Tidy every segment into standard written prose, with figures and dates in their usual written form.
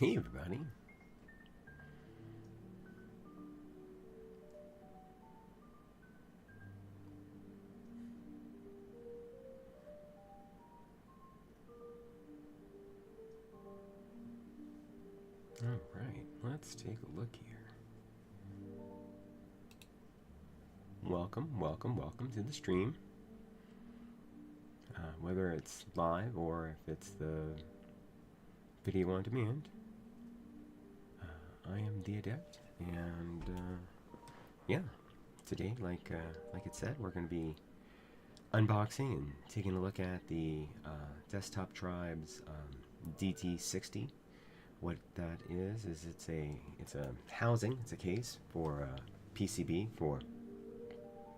Hey everybody. Alright, let's take a look here. Welcome to the stream. Whether it's live or if it's the video on demand. I am the Adept, and yeah, today, like it said, we're going to be unboxing and taking a look at the Desktop Tribe's DT60. What that is it's a housing, it's a case for PCB for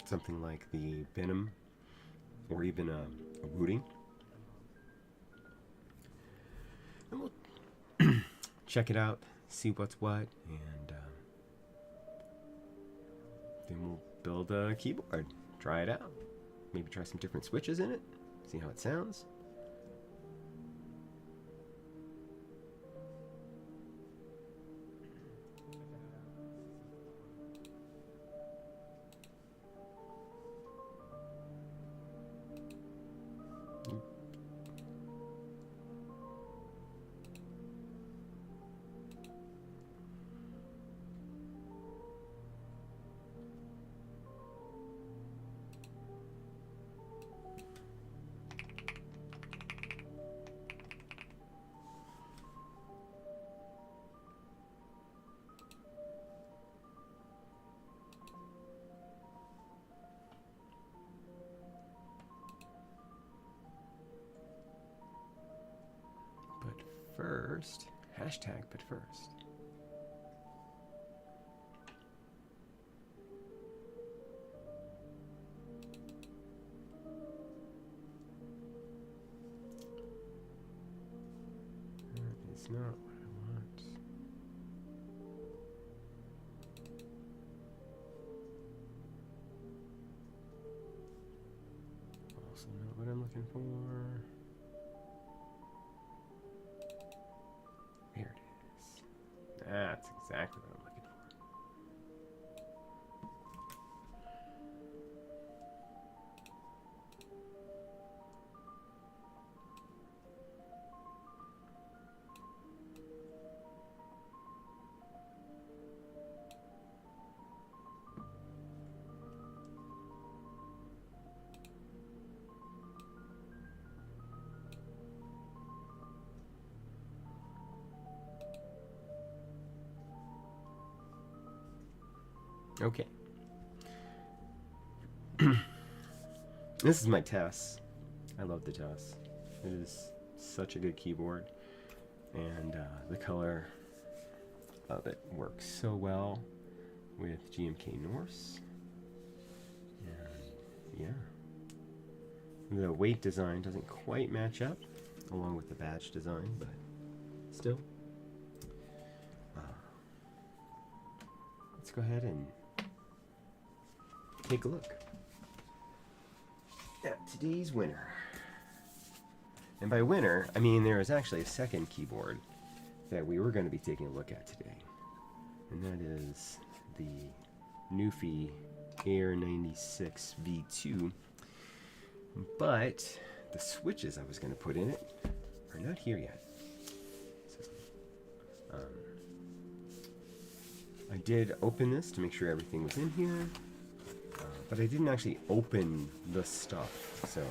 something like the Venom or even a routing. And we'll check it out, see what's what, and then we'll build a keyboard, try it out, maybe try some different switches in it, see how it sounds. First, hashtag but first. That is not what I want. Also not what I'm looking for. There it is. That's exactly what I'm looking for. Okay. This is my TES. I love the TES. It is such a good keyboard, and the color of it works so well with GMK Norse. And yeah, the weight design doesn't quite match up along with the badge design, but still. Let's go ahead and take a look at today's winner. And by winner, I mean there is actually a second keyboard that we were going to be taking a look at today. And that is the LoFi Air 96 V2. But the switches I was going to put in it are not here yet. So, I did open this to make sure everything was in here. But I didn't actually open the stuff, so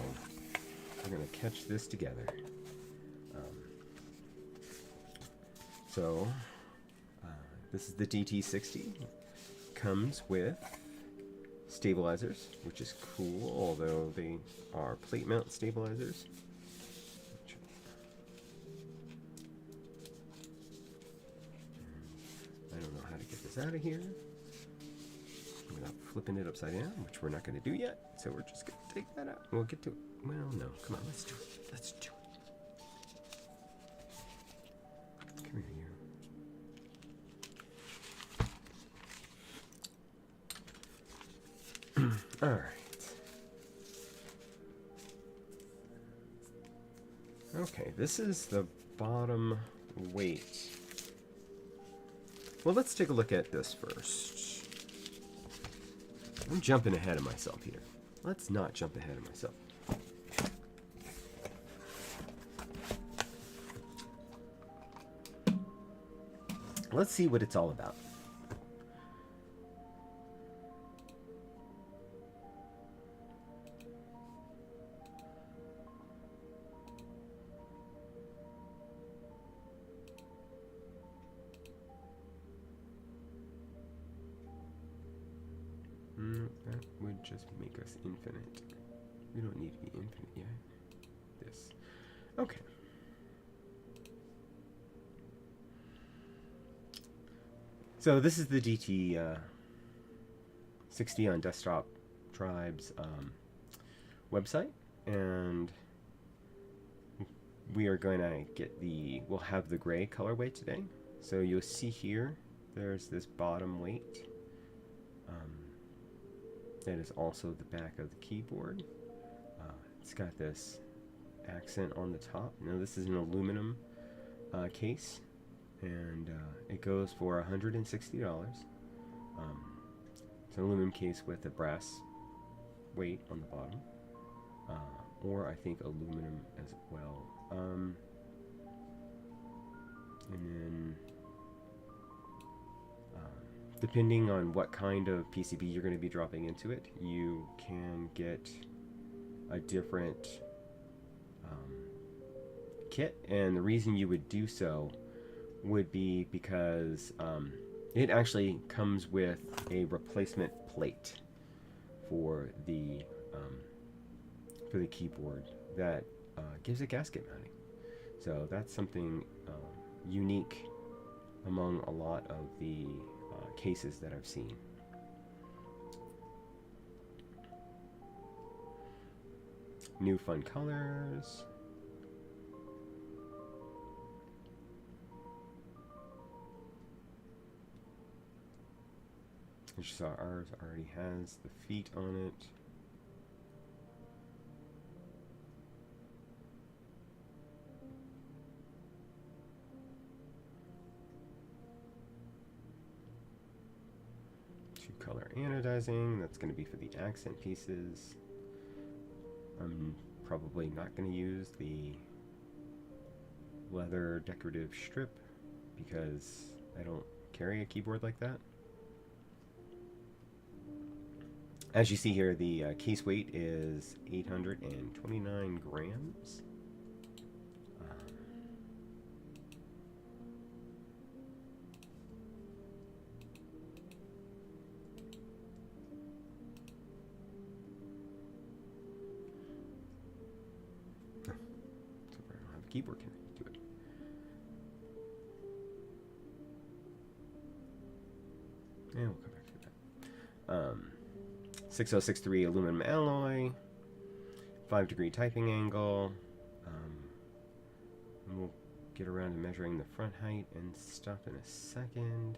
we're going to catch this together. This is the DT60. Comes with stabilizers, which is cool, although they are plate mount stabilizers. I don't know how to get this out of here without flipping it upside down, which we're not going to do yet. So we're just going to take that out. We'll get to it. Well, no. Come on, let's do it. Let's do it. Come here, you. All right. Okay, this is the bottom weight Well, let's take a look at this first. I'm jumping ahead of myself here. Let's not jump ahead of myself. Let's see what it's all about. That would just make us infinite. We don't need to be infinite yet. This. Okay. So this is the DT60 on Desktop Tribe's website, and we are going to get we'll have the gray colorway today. So you'll see here, there's this bottom weight. That is also the back of the keyboard. It's got this accent on the top. Now this is an aluminum case, and it goes for $160. It's an aluminum case with a brass weight on the bottom, or I think aluminum as well. And then depending on what kind of PCB you're going to be dropping into it, you can get a different kit. And the reason you would do so would be because it actually comes with a replacement plate for the keyboard that gives it gasket mounting. So that's something unique among a lot of the cases that I've seen. New fun colors. As you saw, ours already has the feet on it. Color anodizing, that's going to be for the accent pieces. I'm probably not going to use the leather decorative strip because I don't carry a keyboard like that. As you see here, the case weight is 829 grams. Keyboard connected to it. 6063 aluminum alloy, 5-degree typing angle. And we'll get around to measuring the front height and stuff in a second.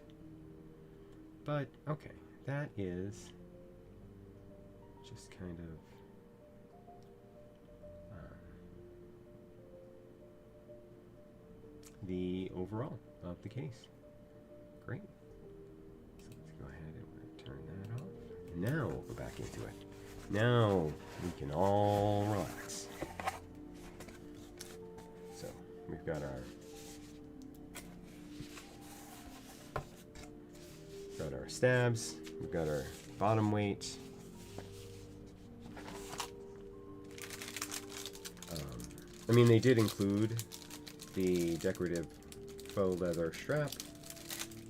But okay, that is just kind of the overall of the case. Great. So let's go ahead and turn that off. And now we'll go back into it. Now we can all relax. So we've got our stabs, we've got our bottom weight. I mean, they did include the decorative faux leather strap,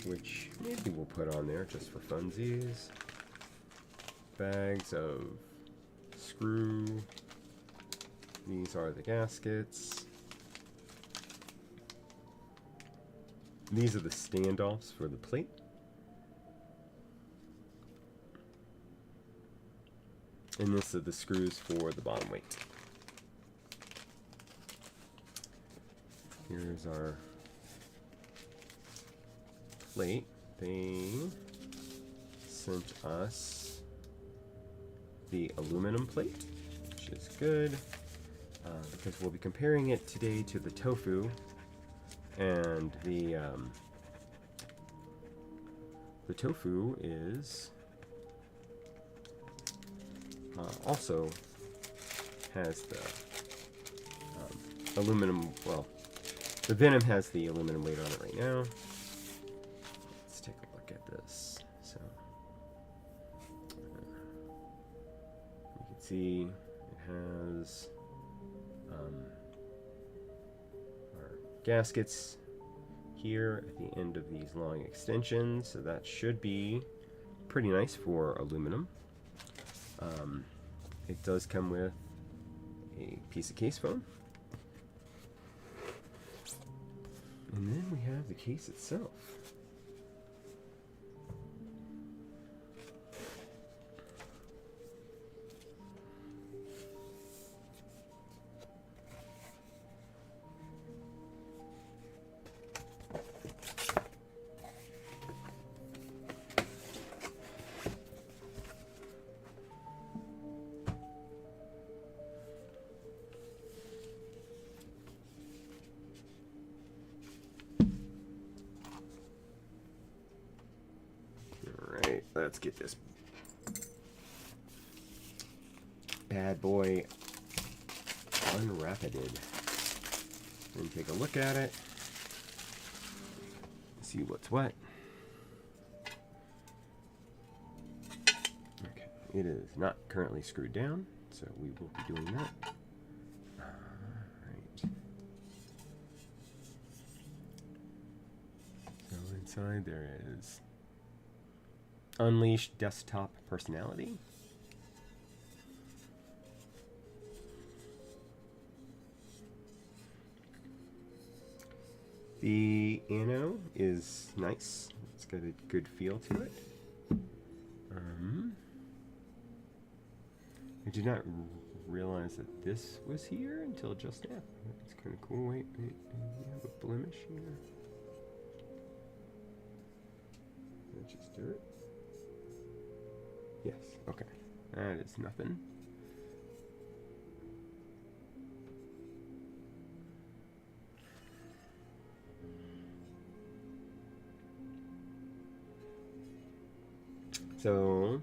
which maybe we'll put on there just for funsies. Bags of screw. These are the gaskets. These are the standoffs for the plate. And this are the screws for the bottom weight. Here's our plate. They sent us the aluminum plate, which is good, because we'll be comparing it today to the tofu and the the tofu is also has the aluminum, well, the Venom has the aluminum weight on it right now. Let's take a look at this. So, you can see it has our gaskets here at the end of these long extensions, so that should be pretty nice for aluminum. It does come with a piece of case foam. And then we have the case itself. Let's get this bad boy unwrapped and take a look at it, see what's what. Okay, it is not currently screwed down, so we will be doing that. Alright. So inside there is Unleash Desktop Personality. The ano is nice. It's got a good feel to it. I did not realize that this was here until just now. It's kind of cool. Wait, we have a blemish here. Let's just do it. Yes, okay. That is nothing. So,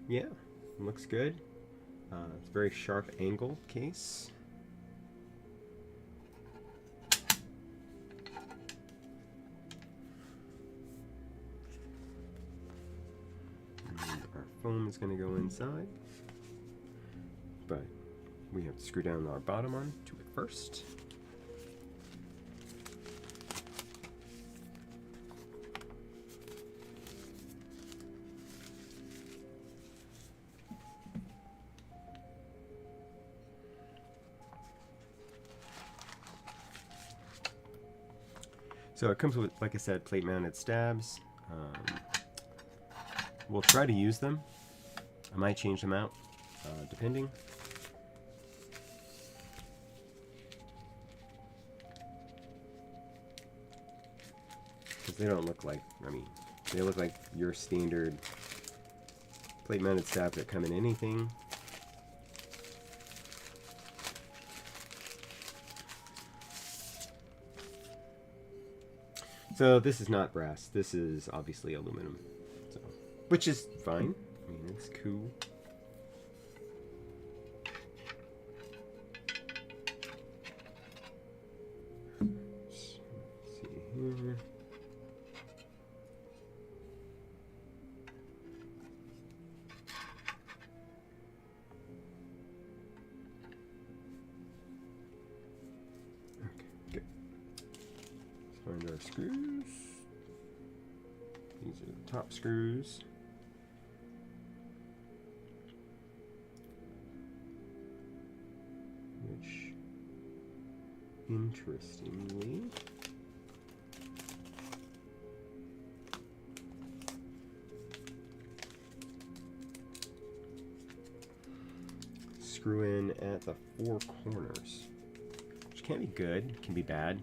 yeah, looks good. It's a very sharp angle case. Foam is going to go inside, but we have to screw down our bottom on to it first. So it comes with, like I said, plate mounted stabs. We'll try to use them. I might change them out, depending. Because they don't look like, I mean, they look like your standard plate mounted stabs that come in anything. So this is not brass. This is obviously aluminum. So, which is fine. I mean, it's cool. Let's see here. Okay, good. Let's find our screws. These are the top screws. Which, interestingly, screw in at the 4 corners, which can be good, can be bad.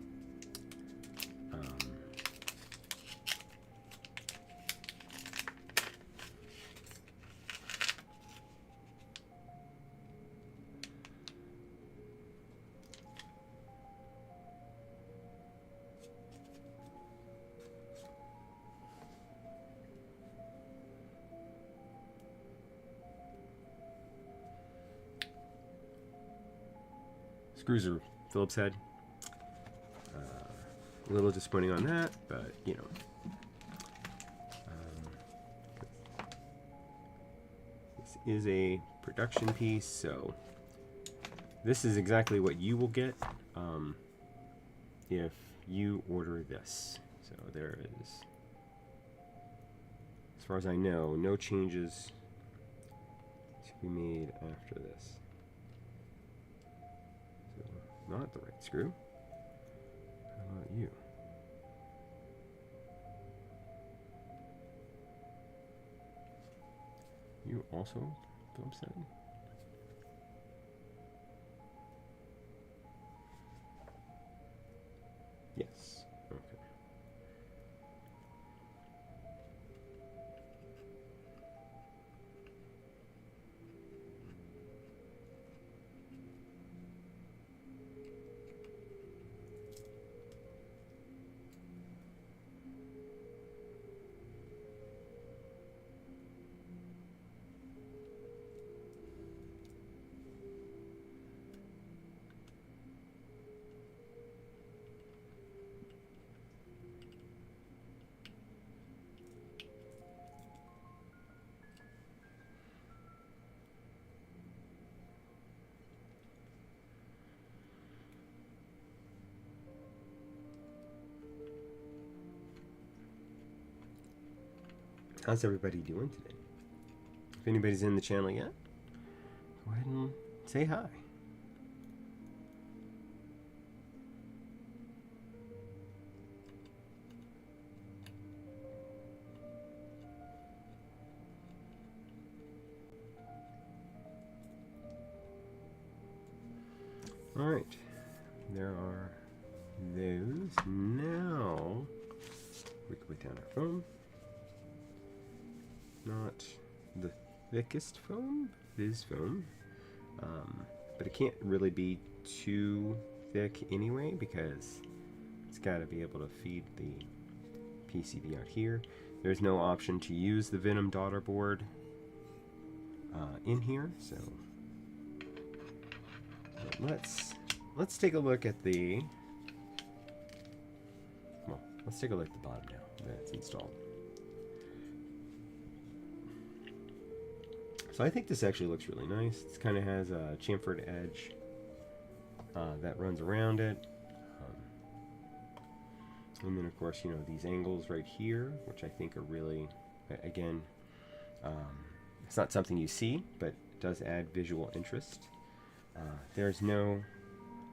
screws are Phillips head. A little disappointing on that, but you know. This is a production piece, so this is exactly what you will get if you order this. So there is, as far as I know, no changes to be made after this. So not the right screw. How about you? You also Phillips head? Yes. Okay. How's everybody doing today? If anybody's in the channel yet, go ahead and say hi. All right, there are those. Now we can put down our foam. Not the thickest foam, it is foam, but it can't really be too thick anyway because it's got to be able to feed the PCB out here. There's no option to use the Venom daughter board in here, so let's take a look at the, well, let's take a look at the bottom now that it's installed. So I think this actually looks really nice. It kind of has a chamfered edge that runs around it. And then of course, you know, these angles right here, which I think are really, again, it's not something you see, but it does add visual interest. There's no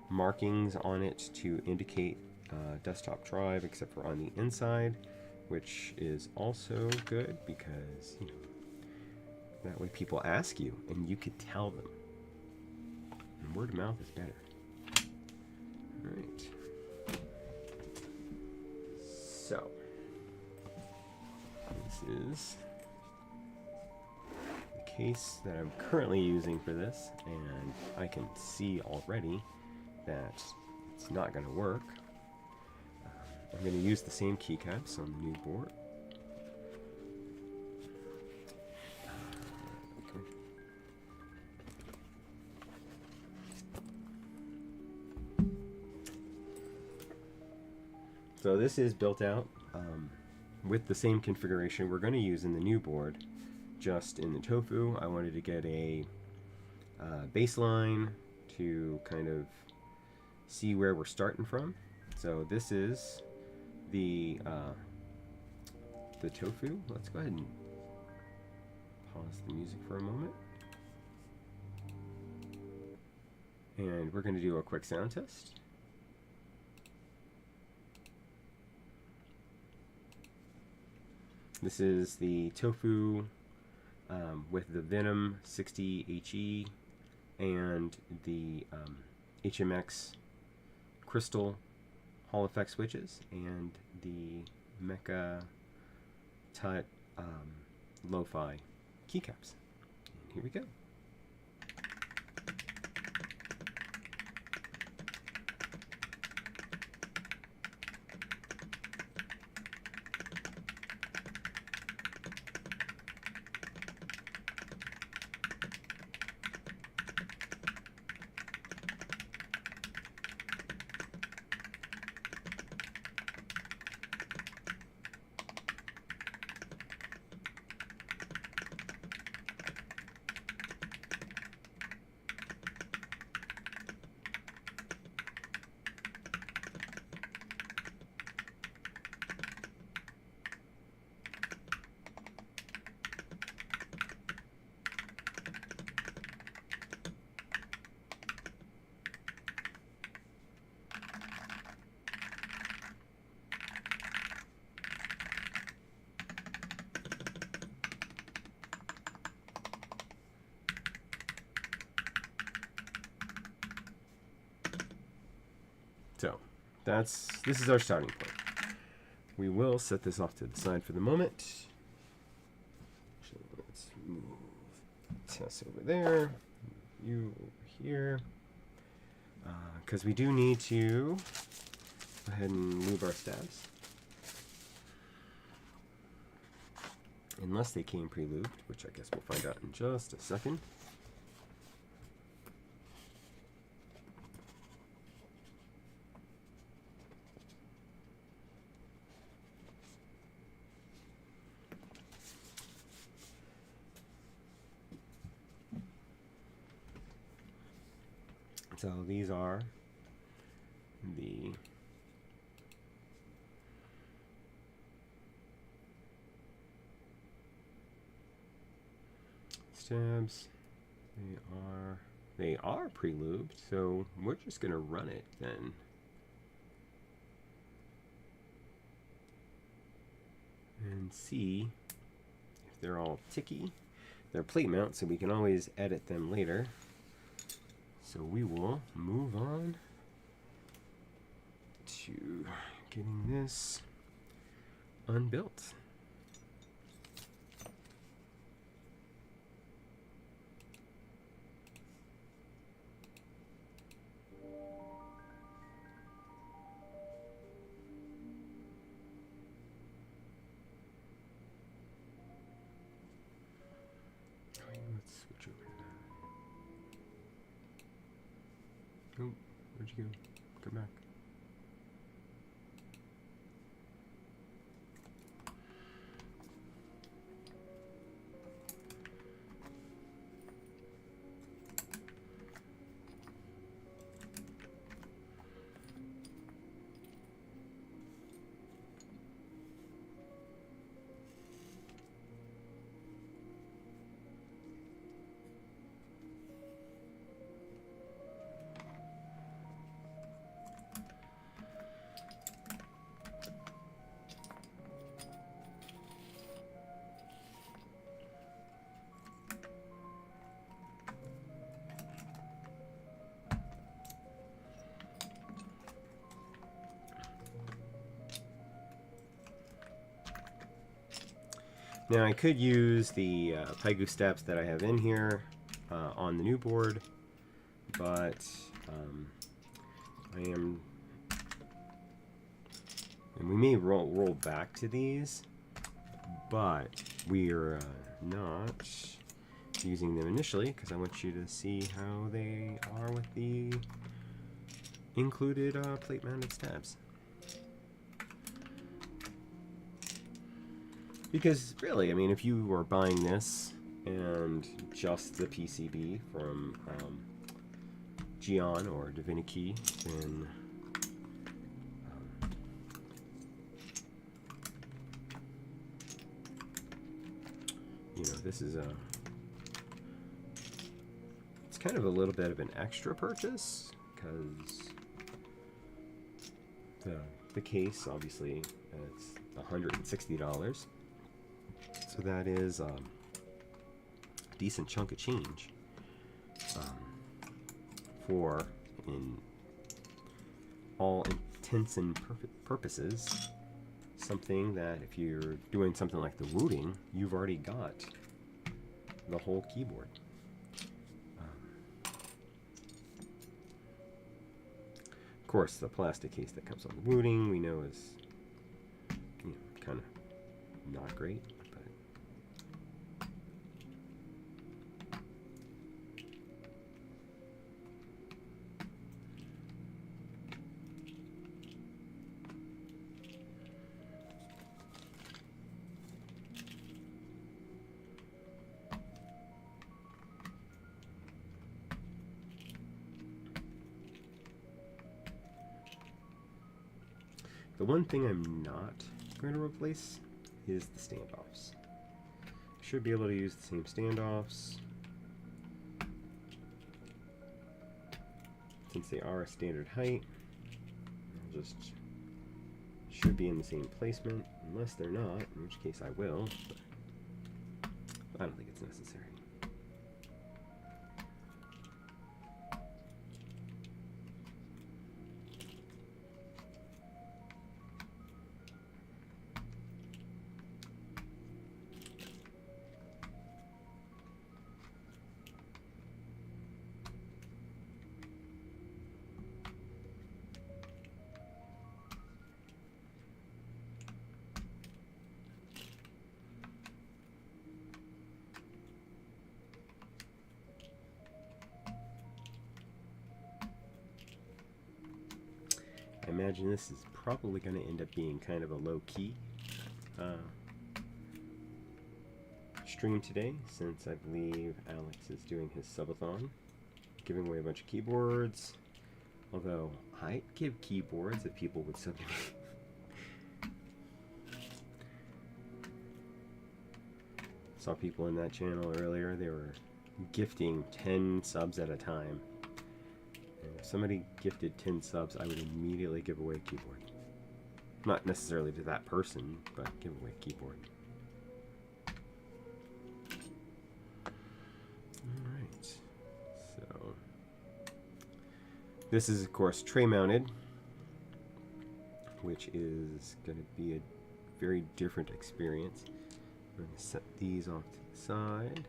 markings on it to indicate Desktop Tribe except for on the inside, which is also good because, you know, that way people ask you and you could tell them. And word of mouth is better. All right. So, this is the case that I'm currently using for this, and I can see already that it's not going to work. I'm going to use the same keycaps on the new board. So this is built out with the same configuration we're going to use in the new board, just in the tofu. I wanted to get a baseline to kind of see where we're starting from. So this is the tofu. Let's go ahead and pause the music for a moment. And we're going to do a quick sound test. This is the tofu with the Venom 60 HE and the HMX crystal Hall Effect switches and the Mecha Tut LoFi keycaps. And here we go. So this is our starting point. We will set this off to the side for the moment. Actually, let's move Tess over there, you over here, because we do need to go ahead and lube our stabs. Unless they came pre-lubed, which I guess we'll find out in just a second. So these are the stabs. They are pre-lubed, so we're just gonna run it then. And see if they're all ticky. They're plate mount, so we can always edit them later. So we will move on to getting this unbuilt. Let's switch over to that. Oh, where'd you go? Come back. Now I could use the Paigu steps that I have in here on the new board, but I am, and we may roll back to these, but we are not using them initially because I want you to see how they are with the included plate-mounted stabs. Because really, I mean, if you were buying this and just the PCB from Gion or Divinity, then you know, this is it's kind of a little bit of an extra purchase because the case, obviously, it's $160. So that is a decent chunk of change for, in all intents and purposes, something that if you're doing something like the rooting, you've already got the whole keyboard. Of course, the plastic case that comes on the rooting, we know is, you know, kind of not great. The one thing I'm not going to replace is the standoffs. Should be able to use the same standoffs since they are a standard height. I'll just should be in the same placement unless they're not, in which case I will. But I don't think it's necessary. I imagine this is probably going to end up being kind of a low-key stream today, since I believe Alex is doing his subathon, giving away a bunch of keyboards. Although, I'd give keyboards if people would sub to me. Saw people in that channel earlier, they were gifting 10 subs at a time. And if somebody gifted 10 subs, I would immediately give away a keyboard. Not necessarily to that person, but give away a keyboard. Alright, so this is of course tray mounted, which is going to be a very different experience. I'm going to set these off to the side.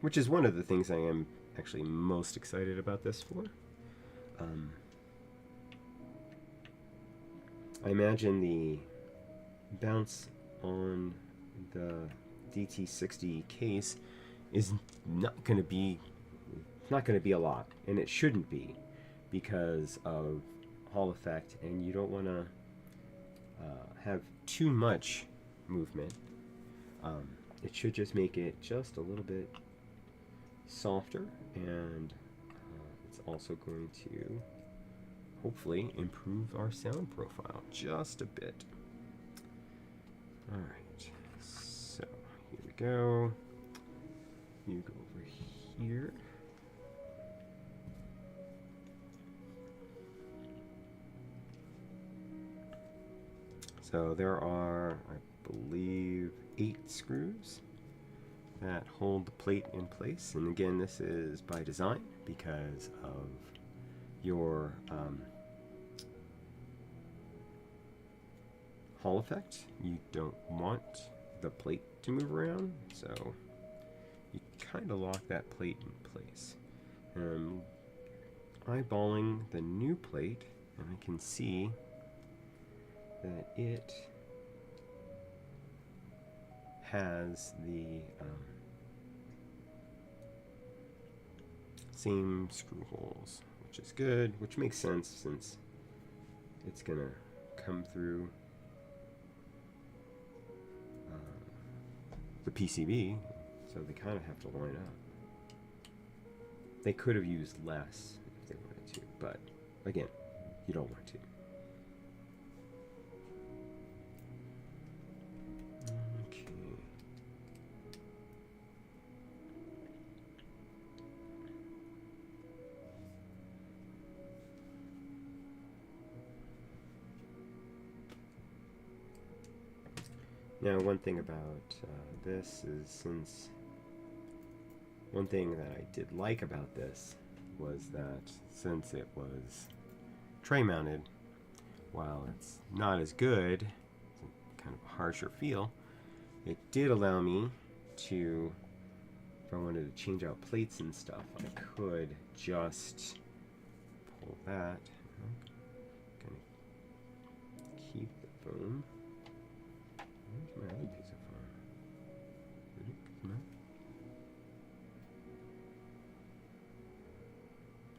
Which is one of the things I am actually most excited about this for. I imagine the bounce on the DT60 case is not going to be a lot, and it shouldn't be, because of Hall Effect, and you don't want to have too much movement. It should just make it just a little bit softer, and it's also going to hopefully improve our sound profile just a bit. Alright, so here we go. You go over here. So there are, I believe, 8 screws that hold the plate in place, and again, this is by design because of your Hall Effect. You don't want the plate to move around, so you kind of lock that plate in place. And eyeballing the new plate, and I can see that it has the same screw holes, which is good, which makes sense since it's gonna come through the PCB, so they kind of have to line up. They could have used less if they wanted to, but again, you don't want to. Now, one thing about this is, one thing that I did like about this was that since it was tray mounted, while it's not as good, it's kind of a harsher feel, it did allow me to, if I wanted to change out plates and stuff, I could just pull that. I'm gonna keep the foam. Where's my other piece of foam? Did it come out?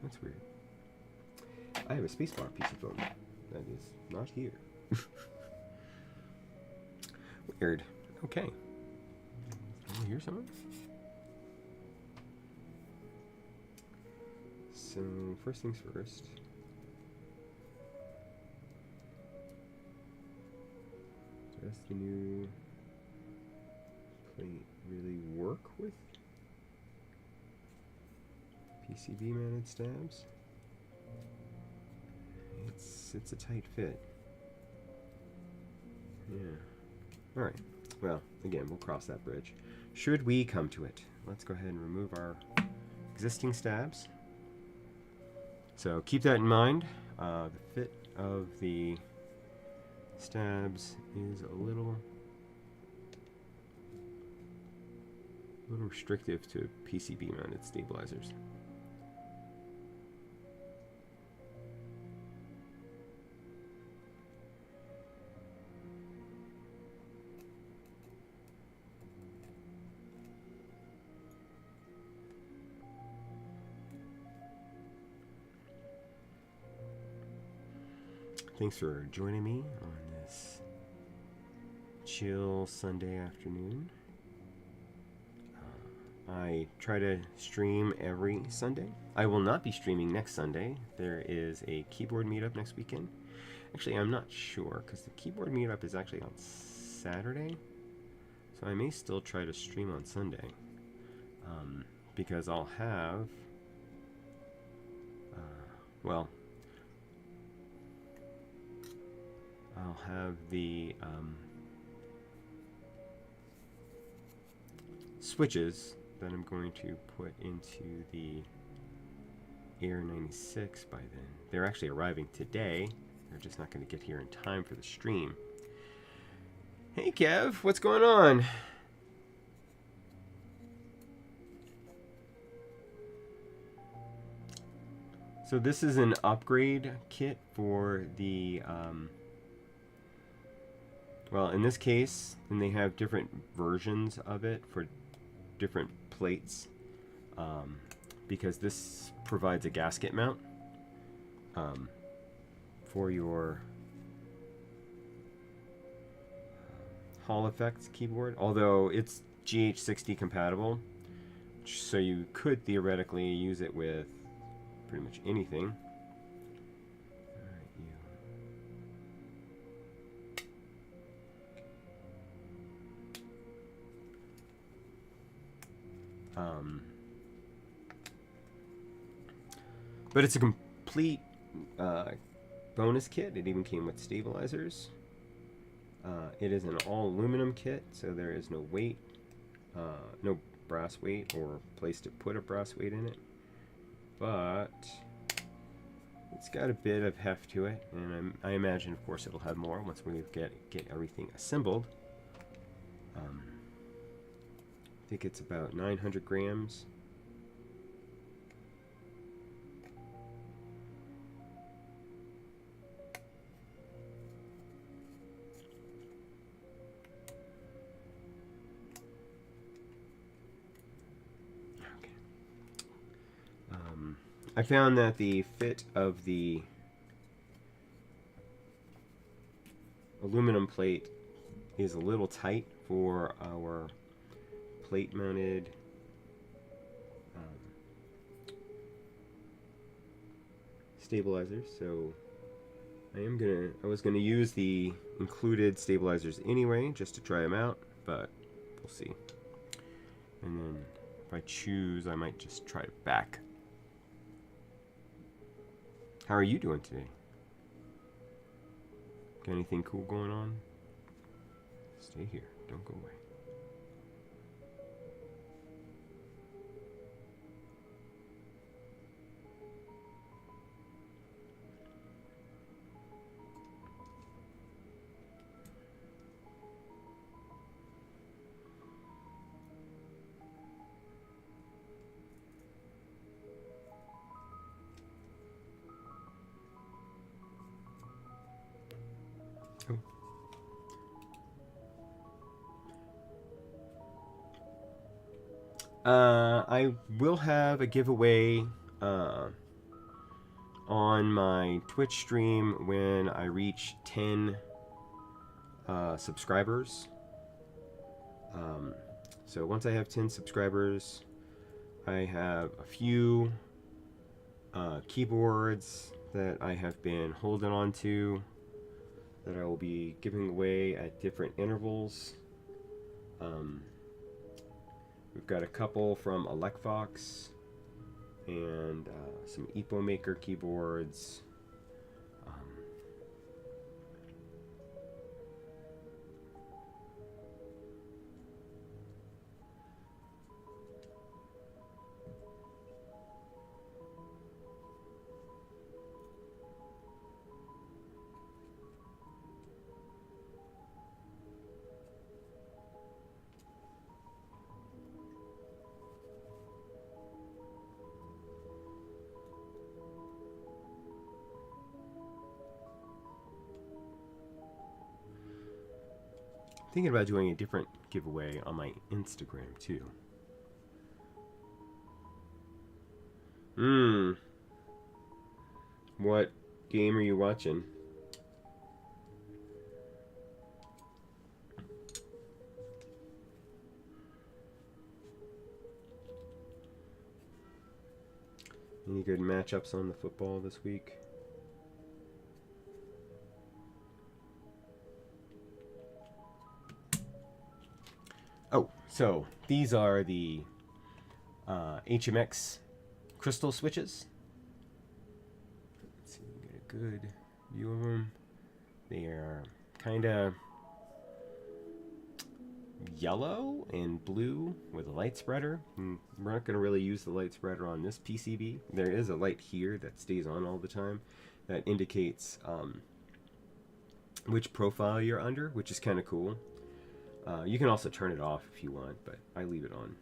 That's weird. I have a spacebar piece of foam that is not here. Weird. Okay. Oh, here's something. So, first things first. Does the new plate really work with PCB mounted stabs? It's a tight fit. Yeah. Alright. Well, again, we'll cross that bridge should we come to it. Let's go ahead and remove our existing stabs. So keep that in mind. The fit of the stabs is a little restrictive to PCB mounted stabilizers. Thanks for joining me on this chill Sunday afternoon. I try to stream every Sunday. I will not be streaming next Sunday. There is a keyboard meetup next weekend. Actually, I'm not sure because the keyboard meetup is actually on Saturday. So I may still try to stream on Sunday. Because I'll have, I'll have the switches that I'm going to put into the Air 96 by then. They're actually arriving today. They're just not going to get here in time for the stream. Hey Kev, what's going on? So this is an upgrade kit for the, well, in this case, and they have different versions of it for different plates, because this provides a gasket mount for your Hall Effect keyboard, although it's GH60 compatible, so you could theoretically use it with pretty much anything. But it's a complete bonus kit. It even came with stabilizers. It is an all aluminum kit, so there is no weight, no brass weight or place to put a brass weight in it. But it's got a bit of heft to it, and I imagine, of course, it'll have more once we get everything assembled. I think it's about 900 grams. I found that the fit of the aluminum plate is a little tight for our plate mounted stabilizers, so I was gonna use the included stabilizers anyway just to try them out, but we'll see. And then if I choose, I might just try it back. How are you doing today? Got anything cool going on? Stay here. Don't go away. I will have a giveaway on my Twitch stream when I reach 10 subscribers. So once I have 10 subscribers, I have a few keyboards that I have been holding on to that I will be giving away at different intervals. We've got a couple from Elecvox and some Epo Maker keyboards. Thinking about doing a different giveaway on my Instagram too. What game are you watching? Any good matchups on the football this week? Oh, so these are the HMX crystal switches. Let's see, get a good view of them. They are kind of yellow and blue with a light spreader. We're not going to really use the light spreader on this PCB. There is a light here that stays on all the time that indicates which profile you're under, which is kind of cool. You can also turn it off if you want, but I leave it on.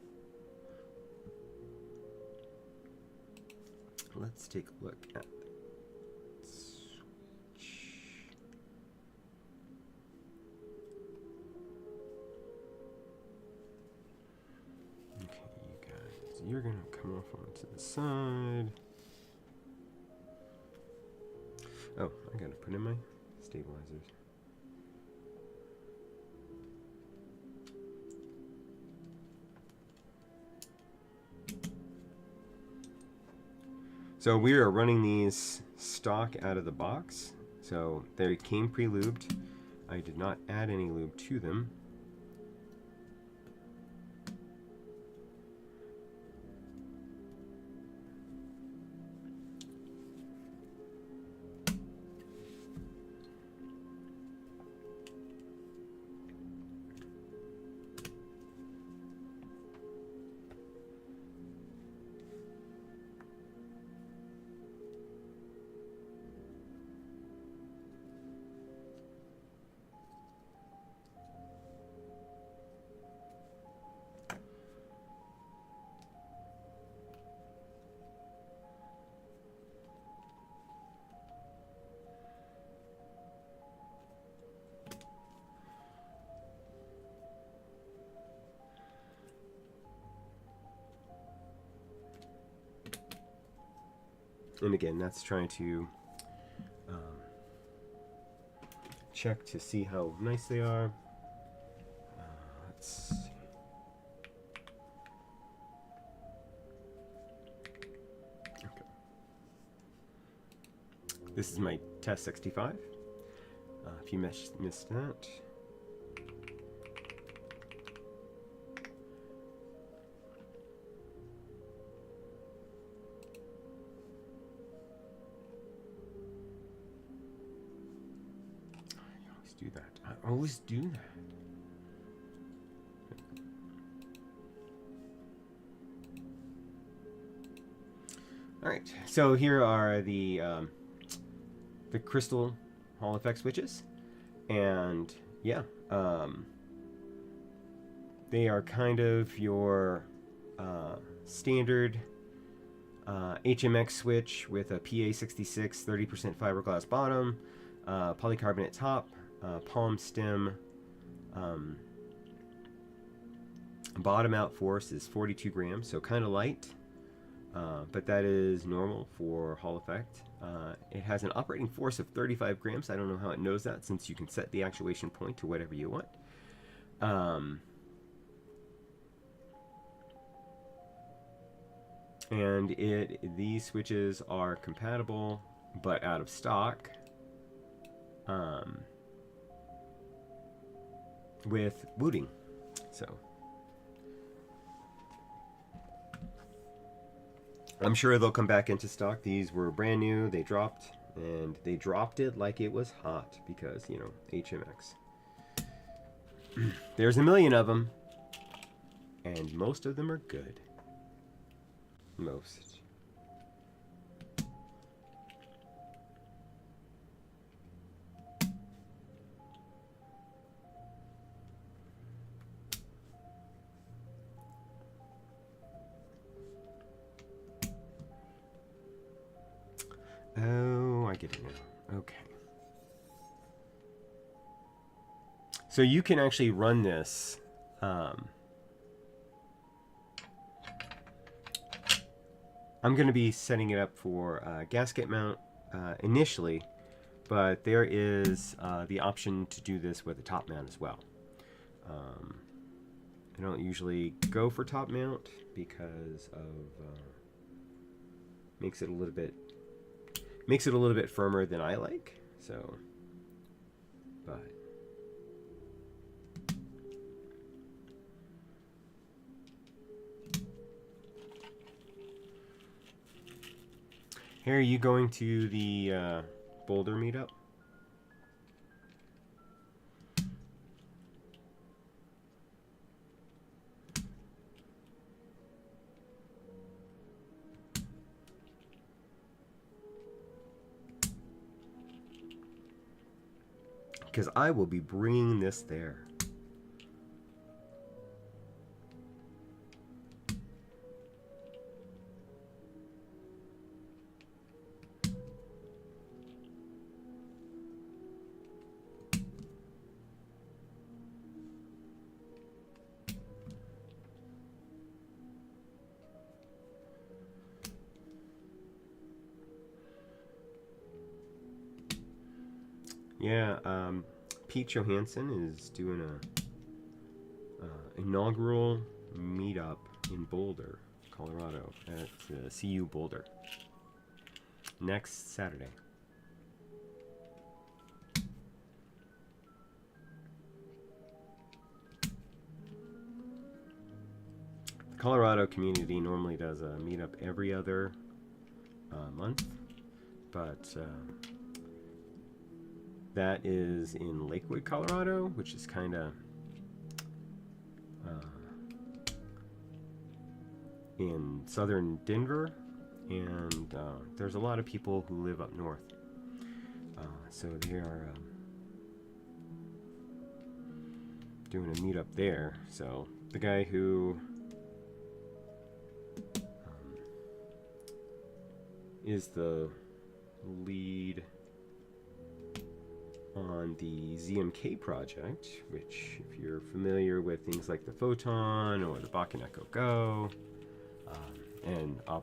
Let's take a look at the switch. Okay, you guys, you're gonna come off onto the side. Oh, I gotta put in my stabilizers. So we are running these stock out of the box. So they came pre-lubed. I did not add any lube to them. And again, that's trying to check to see how nice they are. Let's see. Okay. This is my test 65. If you missed that. Do that. I always do that. All right. So here are the crystal Hall Effect switches, and yeah, they are kind of your standard HMX switch with a PA66 30% fiberglass bottom, polycarbonate top. Palm stem bottom out force is 42 grams, so kind of light, but that is normal for Hall Effect. It has an operating force of 35 grams. I don't know how it knows that, since you can set the actuation point to whatever you want. And these switches are compatible but out of stock with booting. So I'm sure they'll come back into stock. These were brand new. They dropped, and they dropped it like it was hot because, you know, HMX. There's a million of them, and most of them are good. Most. Oh, I get it now. Okay. So you can actually run this. I'm going to be setting it up for gasket mount initially, but there is the option to do this with a top mount as well. I don't usually go for top mount because of makes it a little bit firmer than I like. So, but hey, are you going to the Boulder meetup? Because I will be bringing this there. Yeah, Pete Johansson is doing a inaugural meetup in Boulder, Colorado, at CU Boulder next Saturday. The Colorado community normally does a meetup every other month, but that is in Lakewood, Colorado, which is kind of in southern Denver, and there's a lot of people who live up north. So they are doing a meetup there. So the guy who is the lead on the ZMK project, which, if you're familiar with things like the Photon or the Bakeneko Go, and a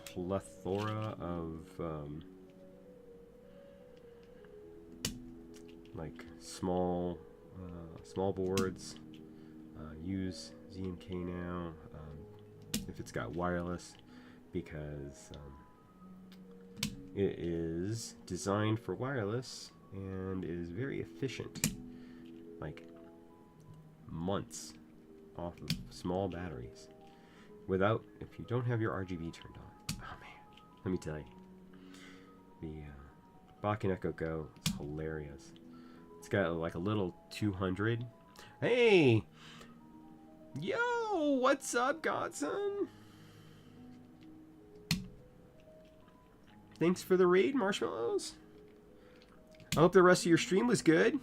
plethora of like small boards use ZMK now, if it's got wireless, because it is designed for wireless and is very efficient, like months off of small batteries, without, if you don't have your RGB turned on. Oh man, let me tell you, the Bakeneko Go is hilarious. It's got like a little 200. Hey, yo, what's up, Godson? Thanks for the raid, Marshmallows. I hope the rest of your stream was good.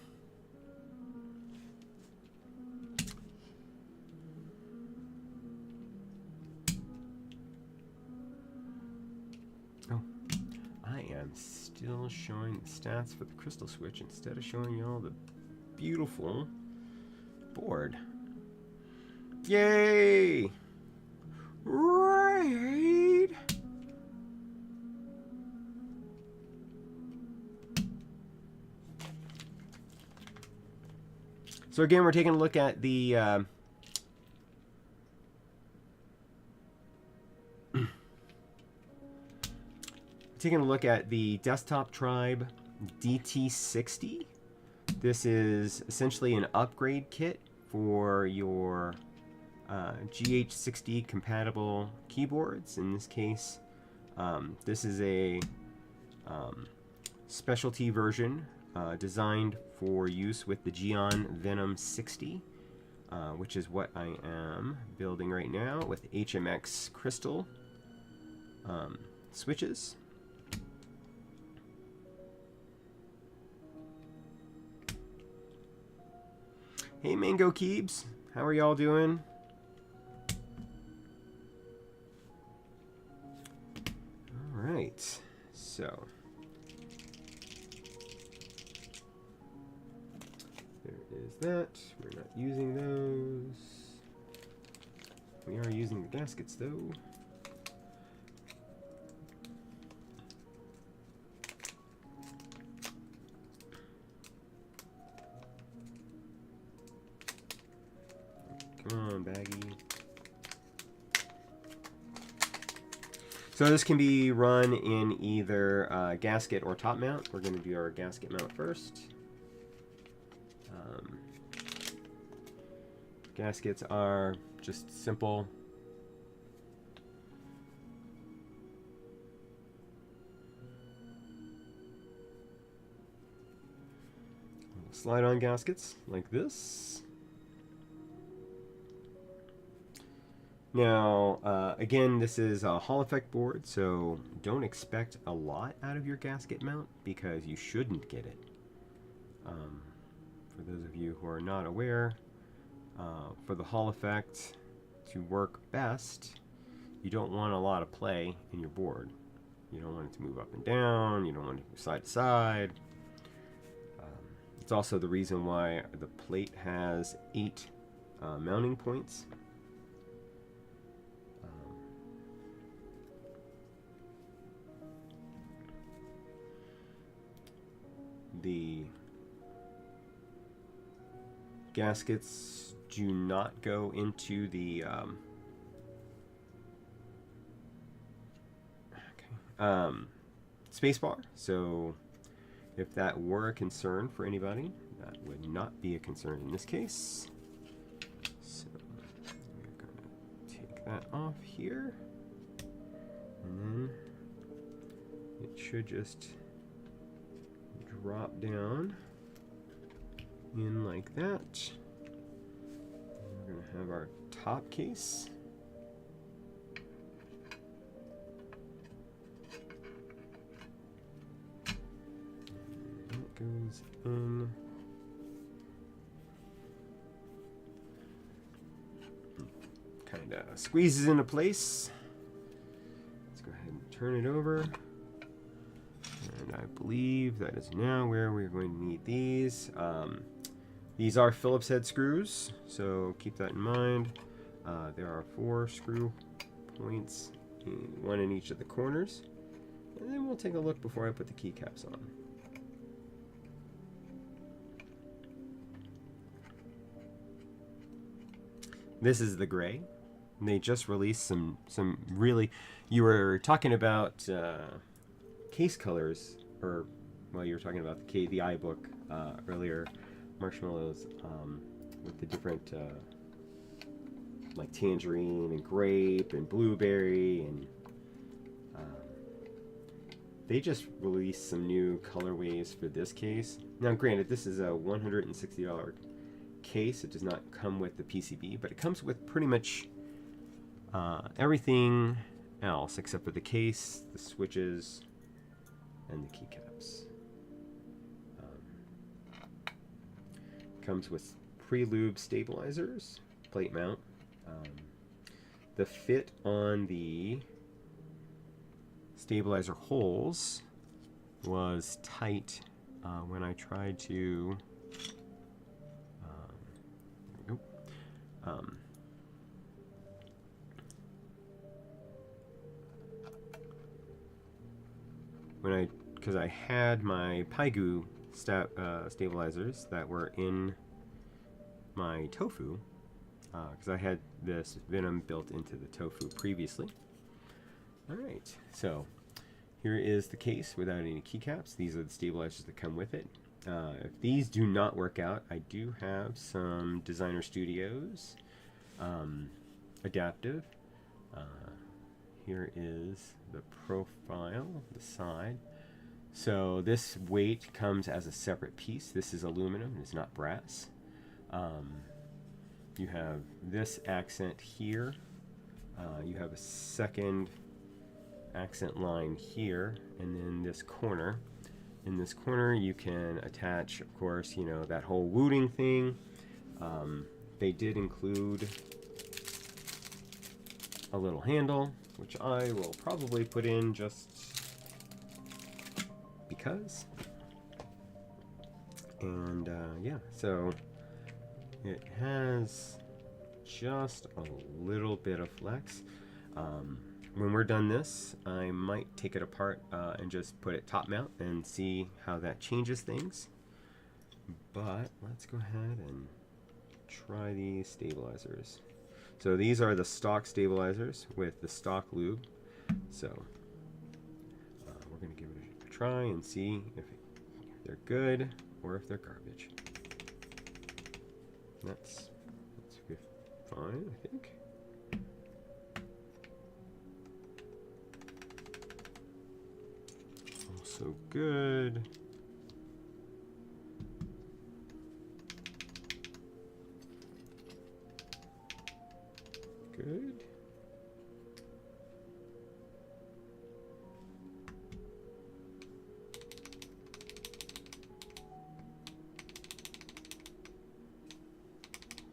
Oh, I am still showing the stats for the crystal switch instead of showing you all the beautiful board. Yay! Raid! So again, we're taking a look at the Desktop Tribe DT60. This is essentially an upgrade kit for your GH60 compatible keyboards. In this case, this is a specialty version designed for use with the Geon Venom 60, which is what I am building right now with HMX crystal switches. Hey Mango Keebs, how are y'all doing? Alright, so there is that. We're not using those. We are using the gaskets though. Come on, baggy. So this can be run in either gasket or top mount. We're going to do our gasket mount first. Gaskets are just simple. Slide-on gaskets like this. Now, again, this is a Hall Effect board, so don't expect a lot out of your gasket mount because you shouldn't get it. For those of you who are not aware, for the Hall Effect to work best, you don't want a lot of play in your board. You don't want it to move up and down, you don't want it to move side to side. It's also the reason why the plate has 8 mounting points. The gaskets do not go into the space bar, so if that were a concern for anybody, that would not be a concern in this case. So we're going to take that off here, and then it should just drop down in like that. We're going to have our top case. It goes in. Kind of squeezes into place. Let's go ahead and turn it over. And I believe that is now where we're going to need these. These are Phillips head screws, so keep that in mind. There are 4 screw points, 1 in each of the corners. And then we'll take a look before I put the keycaps on. This is the gray. They just released some really. You were talking about case colors, or well, you were talking about the iBook earlier, Marshmallows, with the different like tangerine and grape and blueberry, and they just released some new colorways for this case. Now, granted, this is a $160 case. It does not come with the PCB, but it comes with pretty much everything else except for the case, the switches, and the keycaps. Comes with pre-lube stabilizers, plate mount. The fit on the stabilizer holes was tight when I tried to because I had my Paigu stabilizers that were in my tofu, because I had this Venom built into the tofu previously. Alright, so here is the case without any keycaps. These are the stabilizers that come with it. If these do not work out, I do have some Designer Studios adaptive. Here is the profile, the side. So this weight comes as a separate piece. This is aluminum, it's not brass. You have this accent here. You have a second accent line here, and then this corner. In this corner you can attach, of course, you know, that whole wooting thing. They did include a little handle, which I will probably put in just because. And yeah, so it has just a little bit of flex. When we're done this, I might take it apart and just put it top mount and see how that changes things. But let's go ahead and try these stabilizers. So these are the stock stabilizers with the stock lube. So we're going to give it a try and see if they're good or if they're garbage. That's fine, I think. Also good. Good.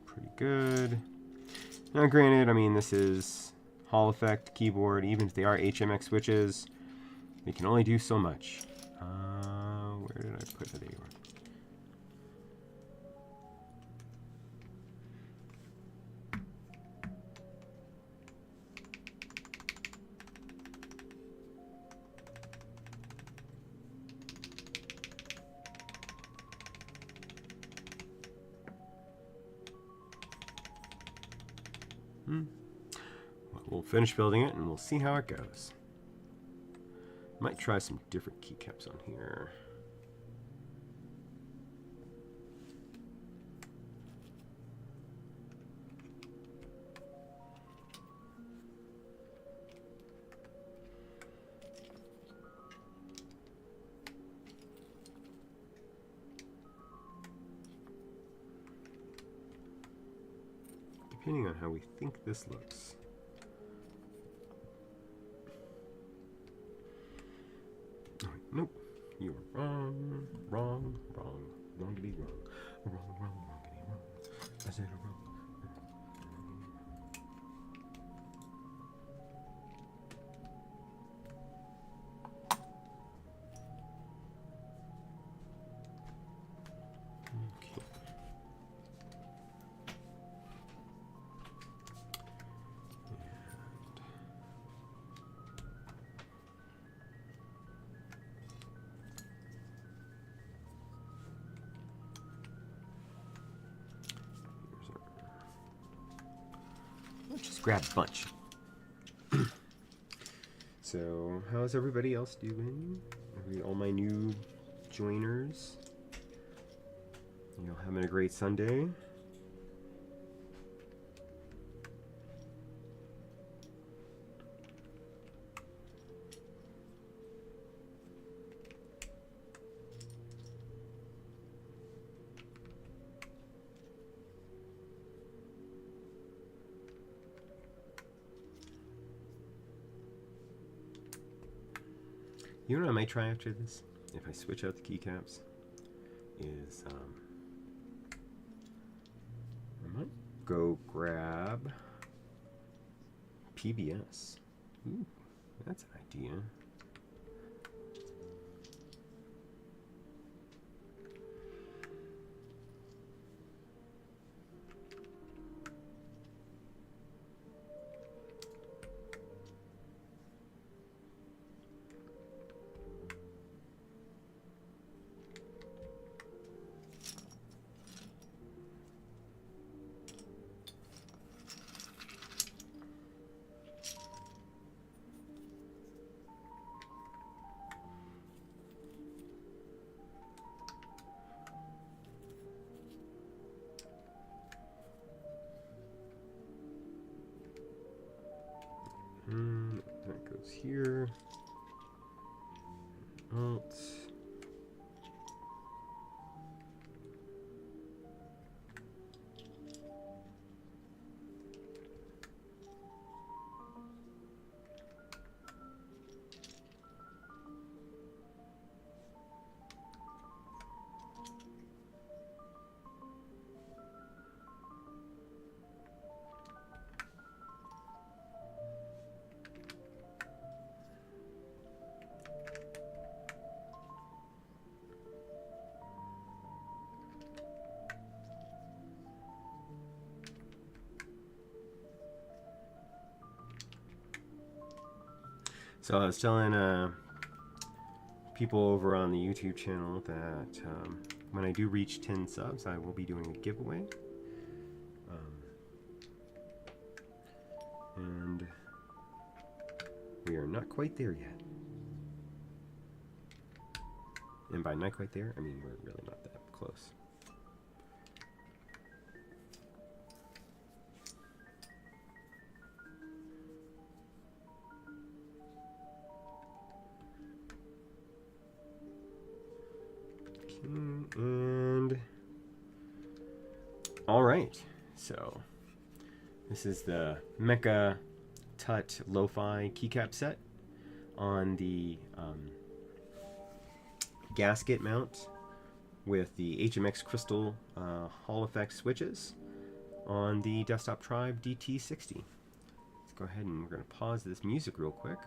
Pretty good. Now granted, I mean, this is Hall Effect keyboard. Even if they are HMX switches, they can only do so much. Where did I put it? There you are. Well, we'll finish building it and we'll see how it goes. Might try some different keycaps on here. Depending on how we think this looks. Oh, nope. You were wrong. Wrong. Wrong. Wrong to be wrong. Wrong. Wrong. Wrong to be wrong. I said wrong. Let's just grab a bunch. So, how's everybody else doing? All my new joiners? You know, having a great Sunday? You know what I might try after this? If I switch out the keycaps, is I might go grab PBS. Ooh, that's an idea. That goes here. Alt. So I was telling people over on the YouTube channel that when I do reach 10 subs, I will be doing a giveaway. And we are not quite there yet. And by not quite there, I mean we're really not that close. And all right, so this is the Mecha Tut LoFi keycap set on the gasket mount with the HMX crystal Hall Effect switches on the Desktop Tribe DT60. Let's go ahead and we're going to pause this music real quick,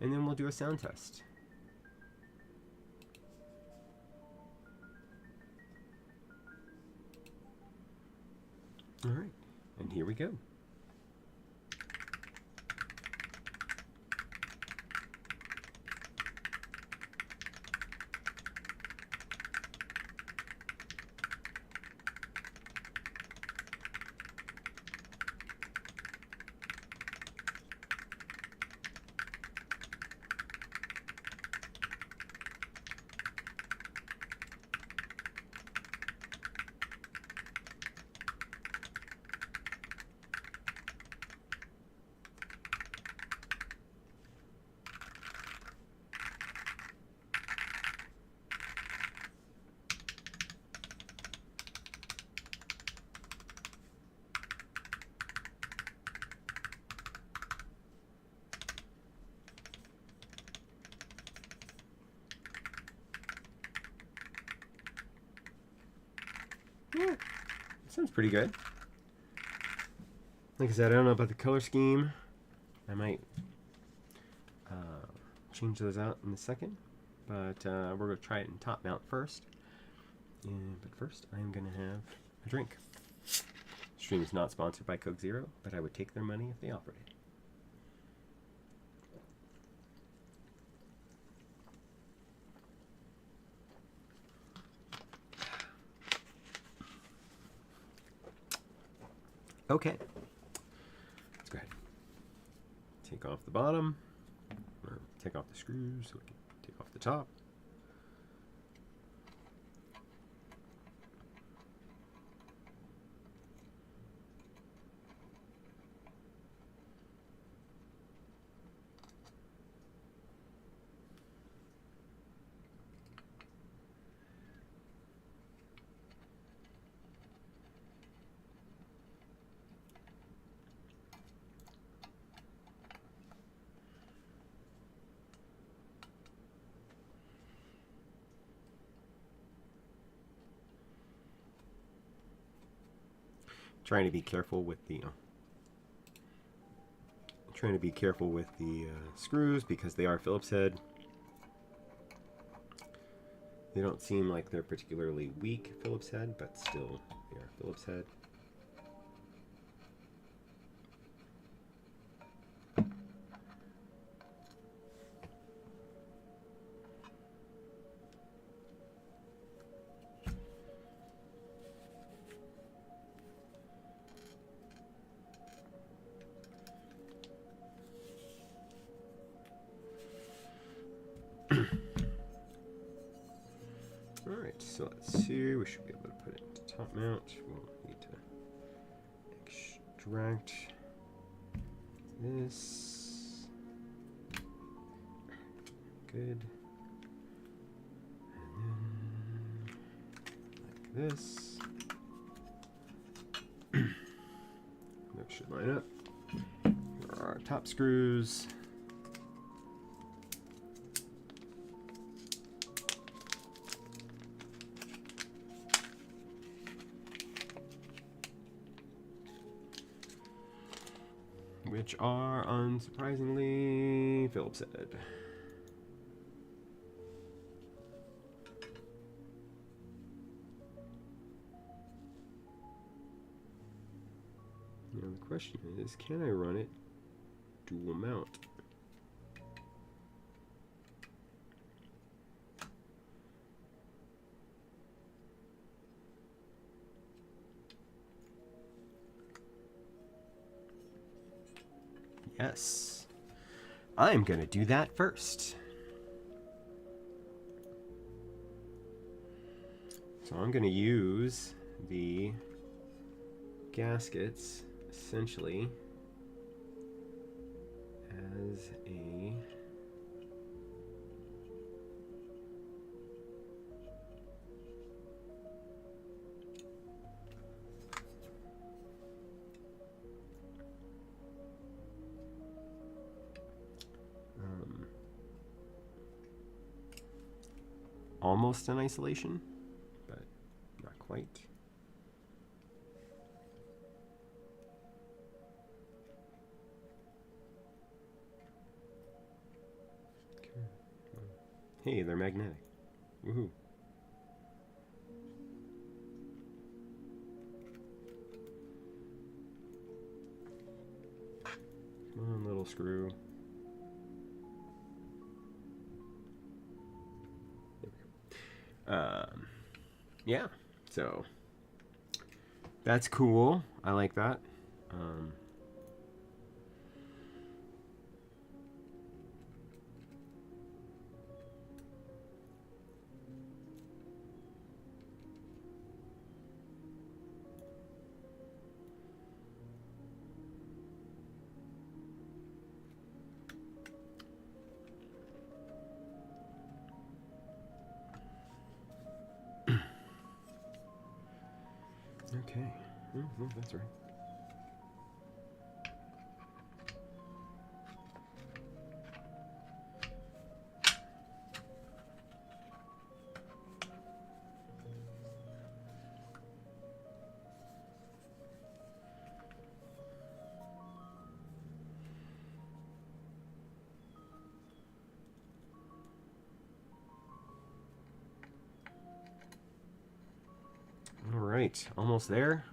and then we'll do a sound test. All right, and here we go. Yeah, sounds pretty good. Like I said, I don't know about the color scheme. I might change those out in a second, but we're going to try it in top mount first. But first, I'm going to have a drink. Stream is not sponsored by Coke Zero, but I would take their money if they offered it. Okay, let's go ahead. Take off the bottom, or take off the screws so we can take off the top. Trying to be careful with the screws because they are Phillips head. They don't seem like they're particularly weak Phillips head, but still they are Phillips head. Alright, so let's see, we should be able to put it into top mount. We'll need to extract this. Good. And then like this. That should line up. Here are our top screws. Which are, unsurprisingly, Phillips head. Now the question is, can I run it dual mount? Yes. I'm going to do that first. So I'm going to use the gaskets essentially as a almost an isolation, but not quite. Okay. Hey, they're magnetic. Woohoo. Come on, little screw. Yeah, so that's cool. I like that. Okay. Oh, that's right. All right, almost there.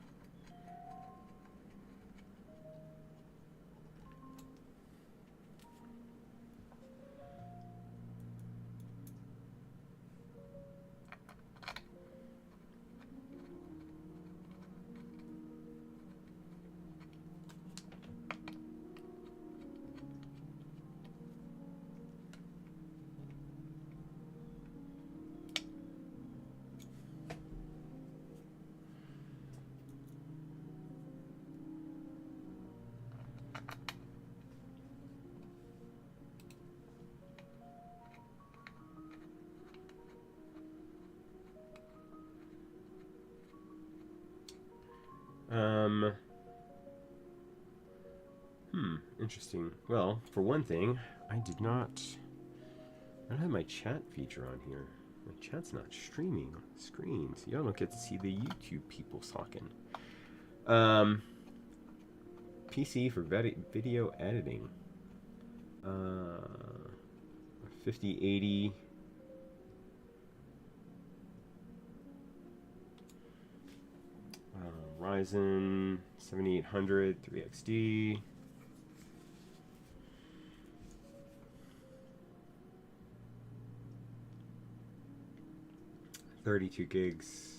Interesting. Well, for one thing, I don't have my chat feature on here. My chat's not streaming on the screen, so y'all don't get to see the YouTube people talking. PC for video editing. 5080. Ryzen 7800 3XD. 32 gigs.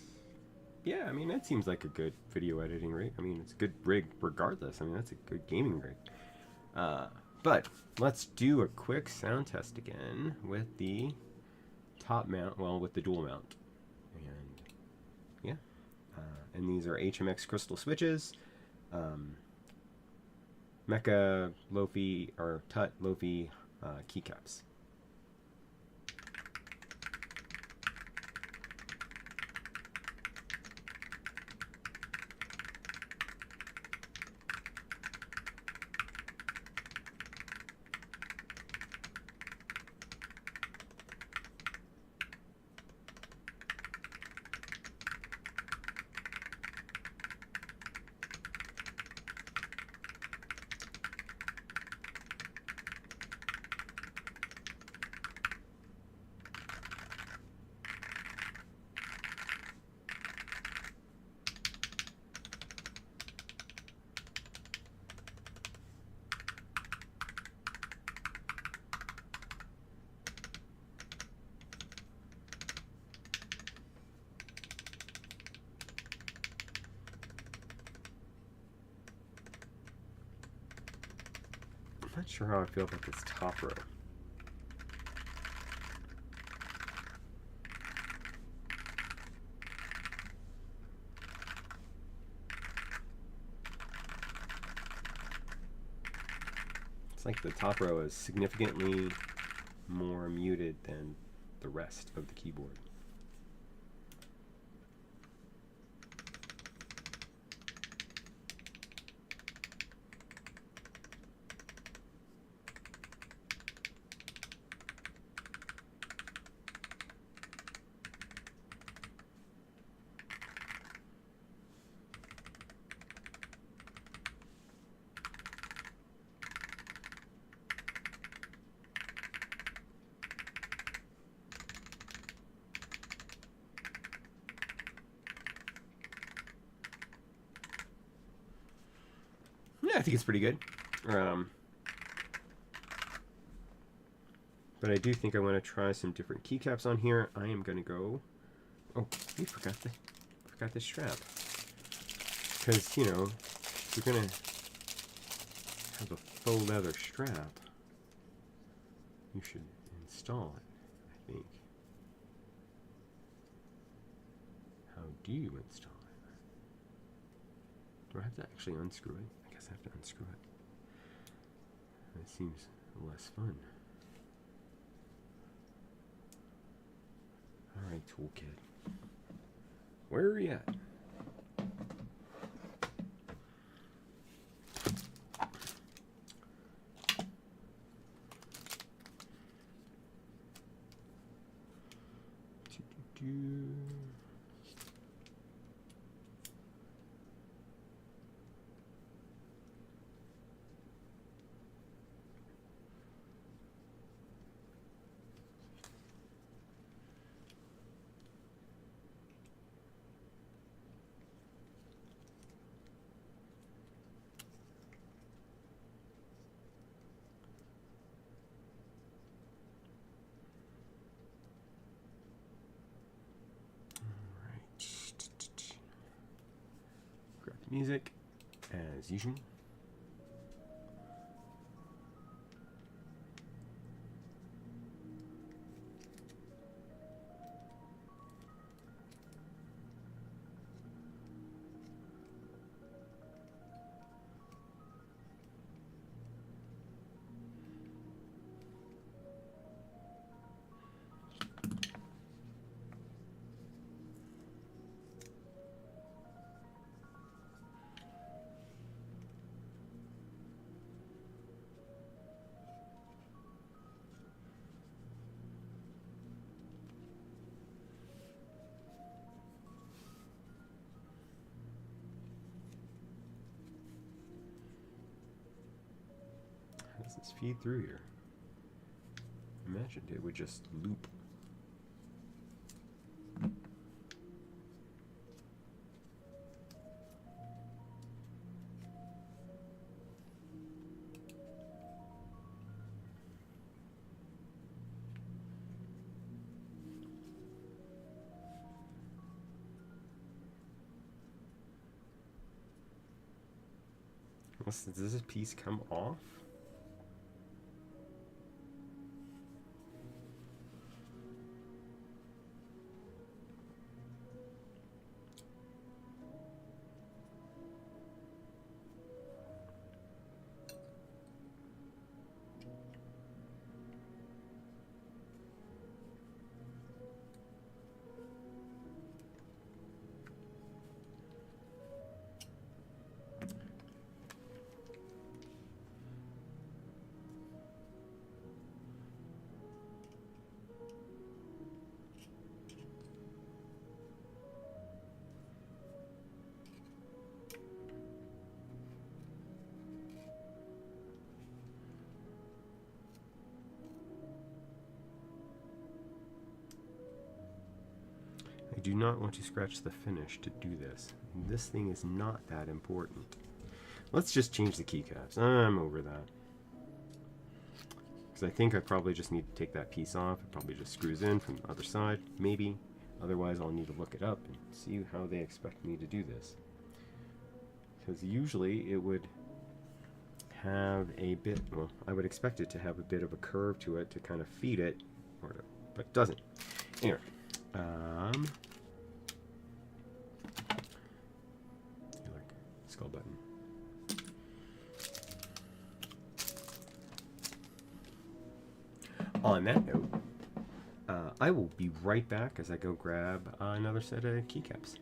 Yeah, I mean, that seems like a good video editing rig. I mean, it's a good rig regardless. I mean, that's a good gaming rig. But let's do a quick sound test again with the top mount, well, with the dual mount. And yeah, and these are HMX crystal switches. Mecha, LoFi, or Tut, LoFi keycaps. not sure how I feel about this top row. It's like the top row is significantly more muted than the rest of the keyboard. Yeah, I think it's pretty good. But I do think I want to try some different keycaps on here. I am going to go... Oh, we forgot the strap. Because, you know, if we're going to have a faux leather strap, you should install it, I think. How do you install it? Do I have to actually unscrew it? I guess I have to unscrew it. That seems less fun. Alright, toolkit. Where are you at? Grab the music, as usual. How does this feed through here? Imagined it would just loop. Does this piece come off? I do not want to scratch the finish to do this. This thing is not that important. Let's just change the keycaps. I'm over that. Because I think I probably just need to take that piece off. It probably just screws in from the other side, maybe. Otherwise, I'll need to look it up and see how they expect me to do this. Because usually it would have a bit, well, I would expect it to have a bit of a curve to it to kind of feed it, but it doesn't. Anyway, like skull button. On that note, I will be right back as I go grab another set of keycaps.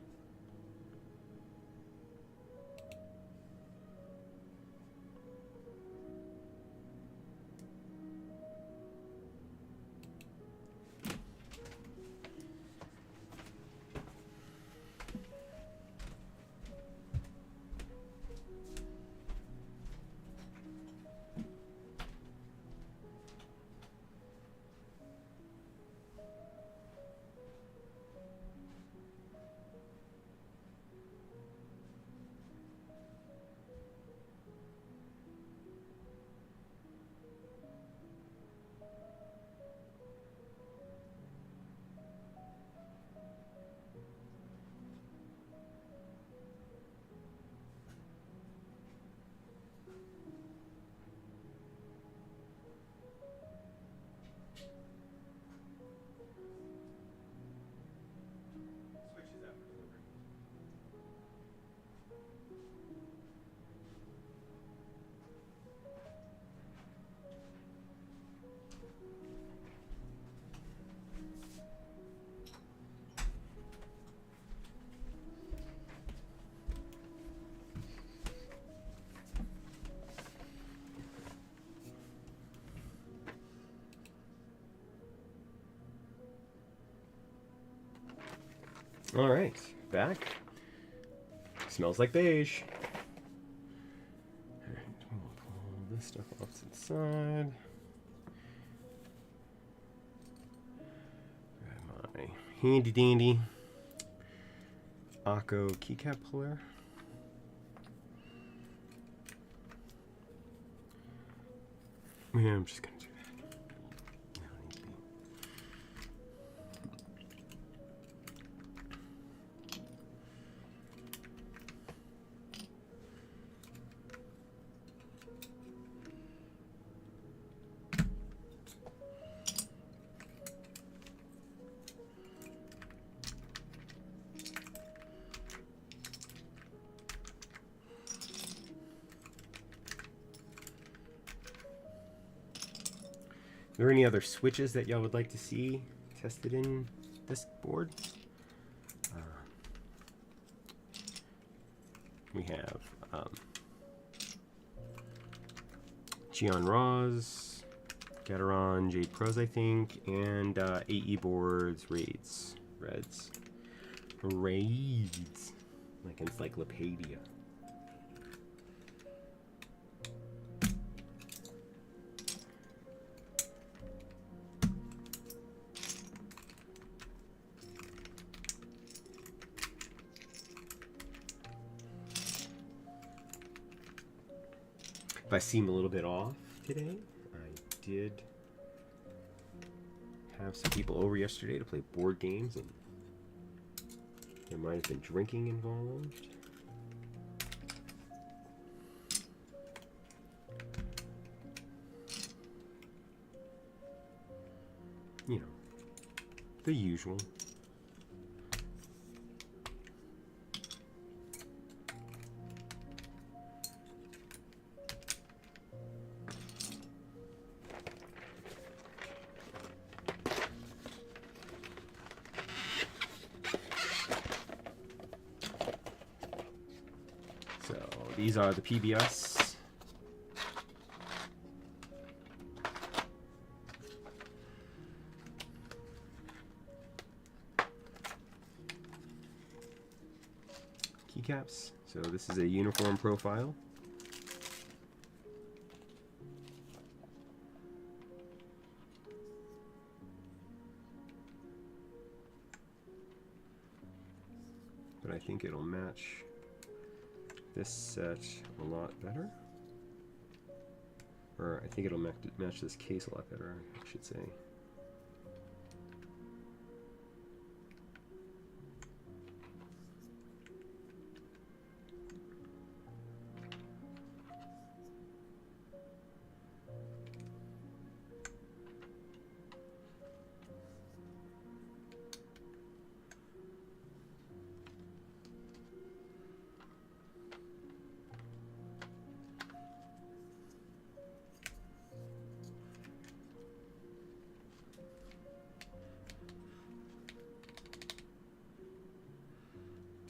All right, back. Smells like beige. All right, we'll pull this stuff off to the side. Grab my handy dandy Akko keycap puller. Yeah, I'm just gonna do that. Are there any other switches that y'all would like to see tested in this board? We have Gion Raws, Gateron, Jade Pros, I think, and AE boards, Raids, like encyclopedia. If I seem a little bit off today, I did have some people over yesterday to play board games, and there might have been drinking involved. You know, the usual. These are the PBS. Keycaps. So this is a uniform profile. But I think it'll match this set a lot better, or I think it'll match this case a lot better, I should say.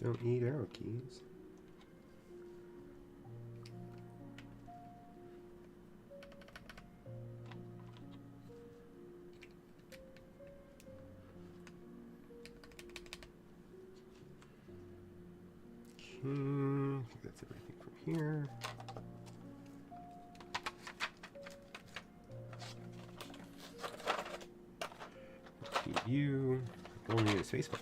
Don't need arrow keys. Okay, I think that's everything from here. You only need a spacebar.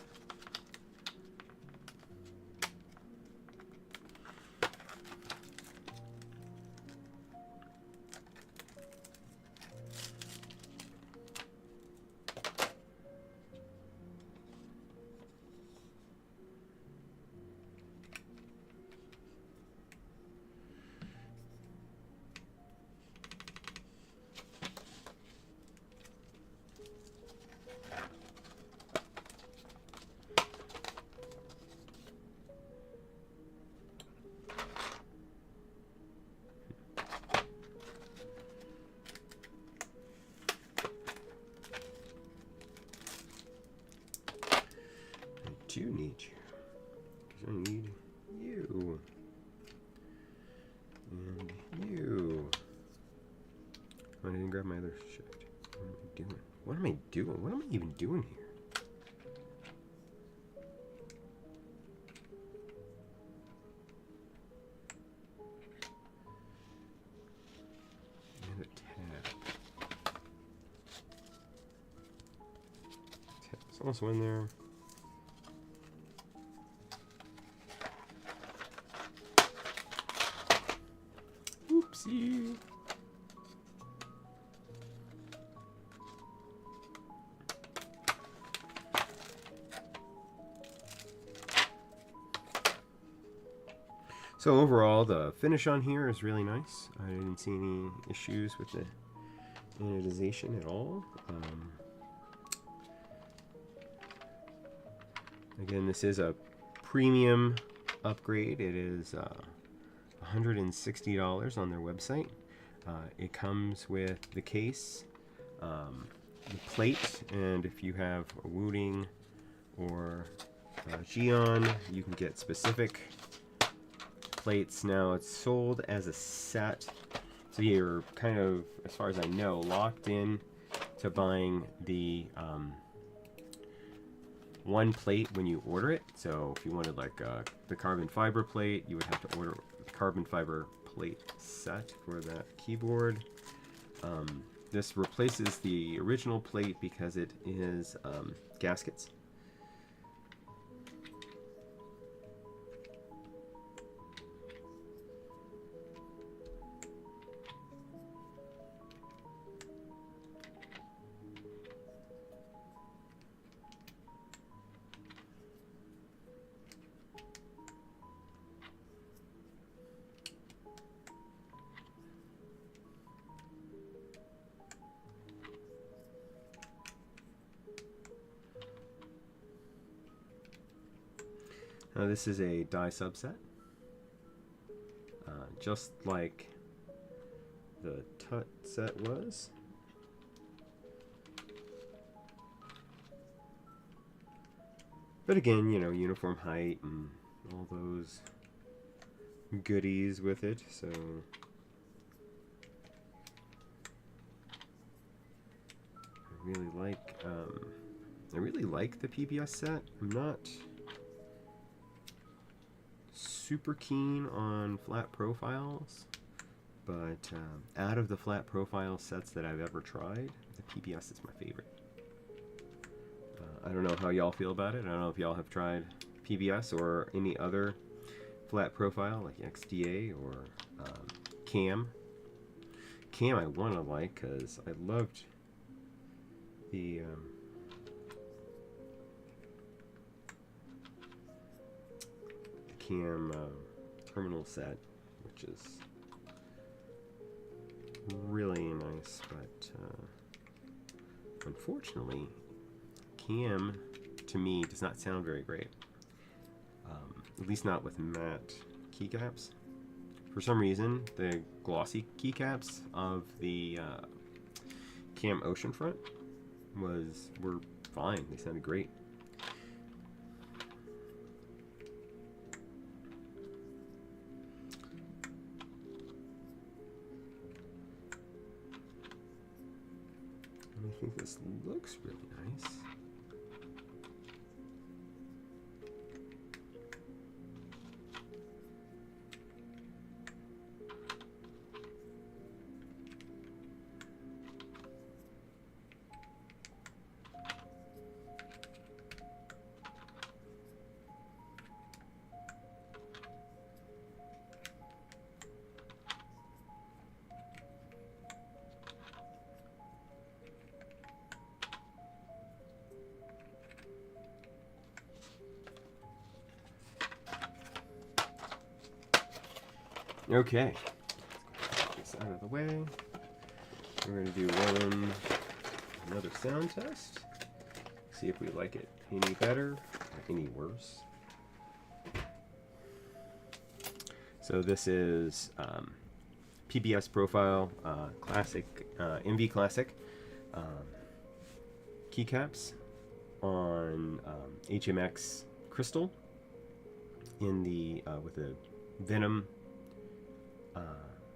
I do need you, because I need you, and you. Oh, I didn't grab my other shift. What am I doing? What am I doing? What am I even doing here? And a tab. Tab's also in there. Oopsie. So overall, the finish on here is really nice. I didn't see any issues with the anodization at all. Again, this is a premium upgrade. It is $160 on their website. It comes with the case, the plate, and if you have a Wooting or Geon, you can get specific plates. Now it's sold as a set, so you're kind of, as far as I know, locked in to buying the one plate when you order it. So if you wanted like the carbon fiber plate, you would have to order the carbon fiber plate set for that keyboard. This replaces the original plate because it is gaskets. Now this is a die subset, just like the Tut set was. But again, you know, uniform height and all those goodies with it, so I really like the PBS set. I'm not super keen on flat profiles, but out of the flat profile sets that I've ever tried, the PBS is my favorite. I don't know how y'all feel about it. I don't know if y'all have tried PBS or any other flat profile like XDA or Cam. Cam I want to like because I loved the Cam terminal set, which is really nice, but unfortunately Cam to me does not sound very great, at least not with matte keycaps. For some reason the glossy keycaps of the Cam Oceanfront were fine. They sounded great. think this looks really nice. Okay, get this out of the way. We're going to do another sound test. See if we like it any better or any worse. So this is PBS profile, classic, MV classic keycaps on HMX crystal in the with a Venom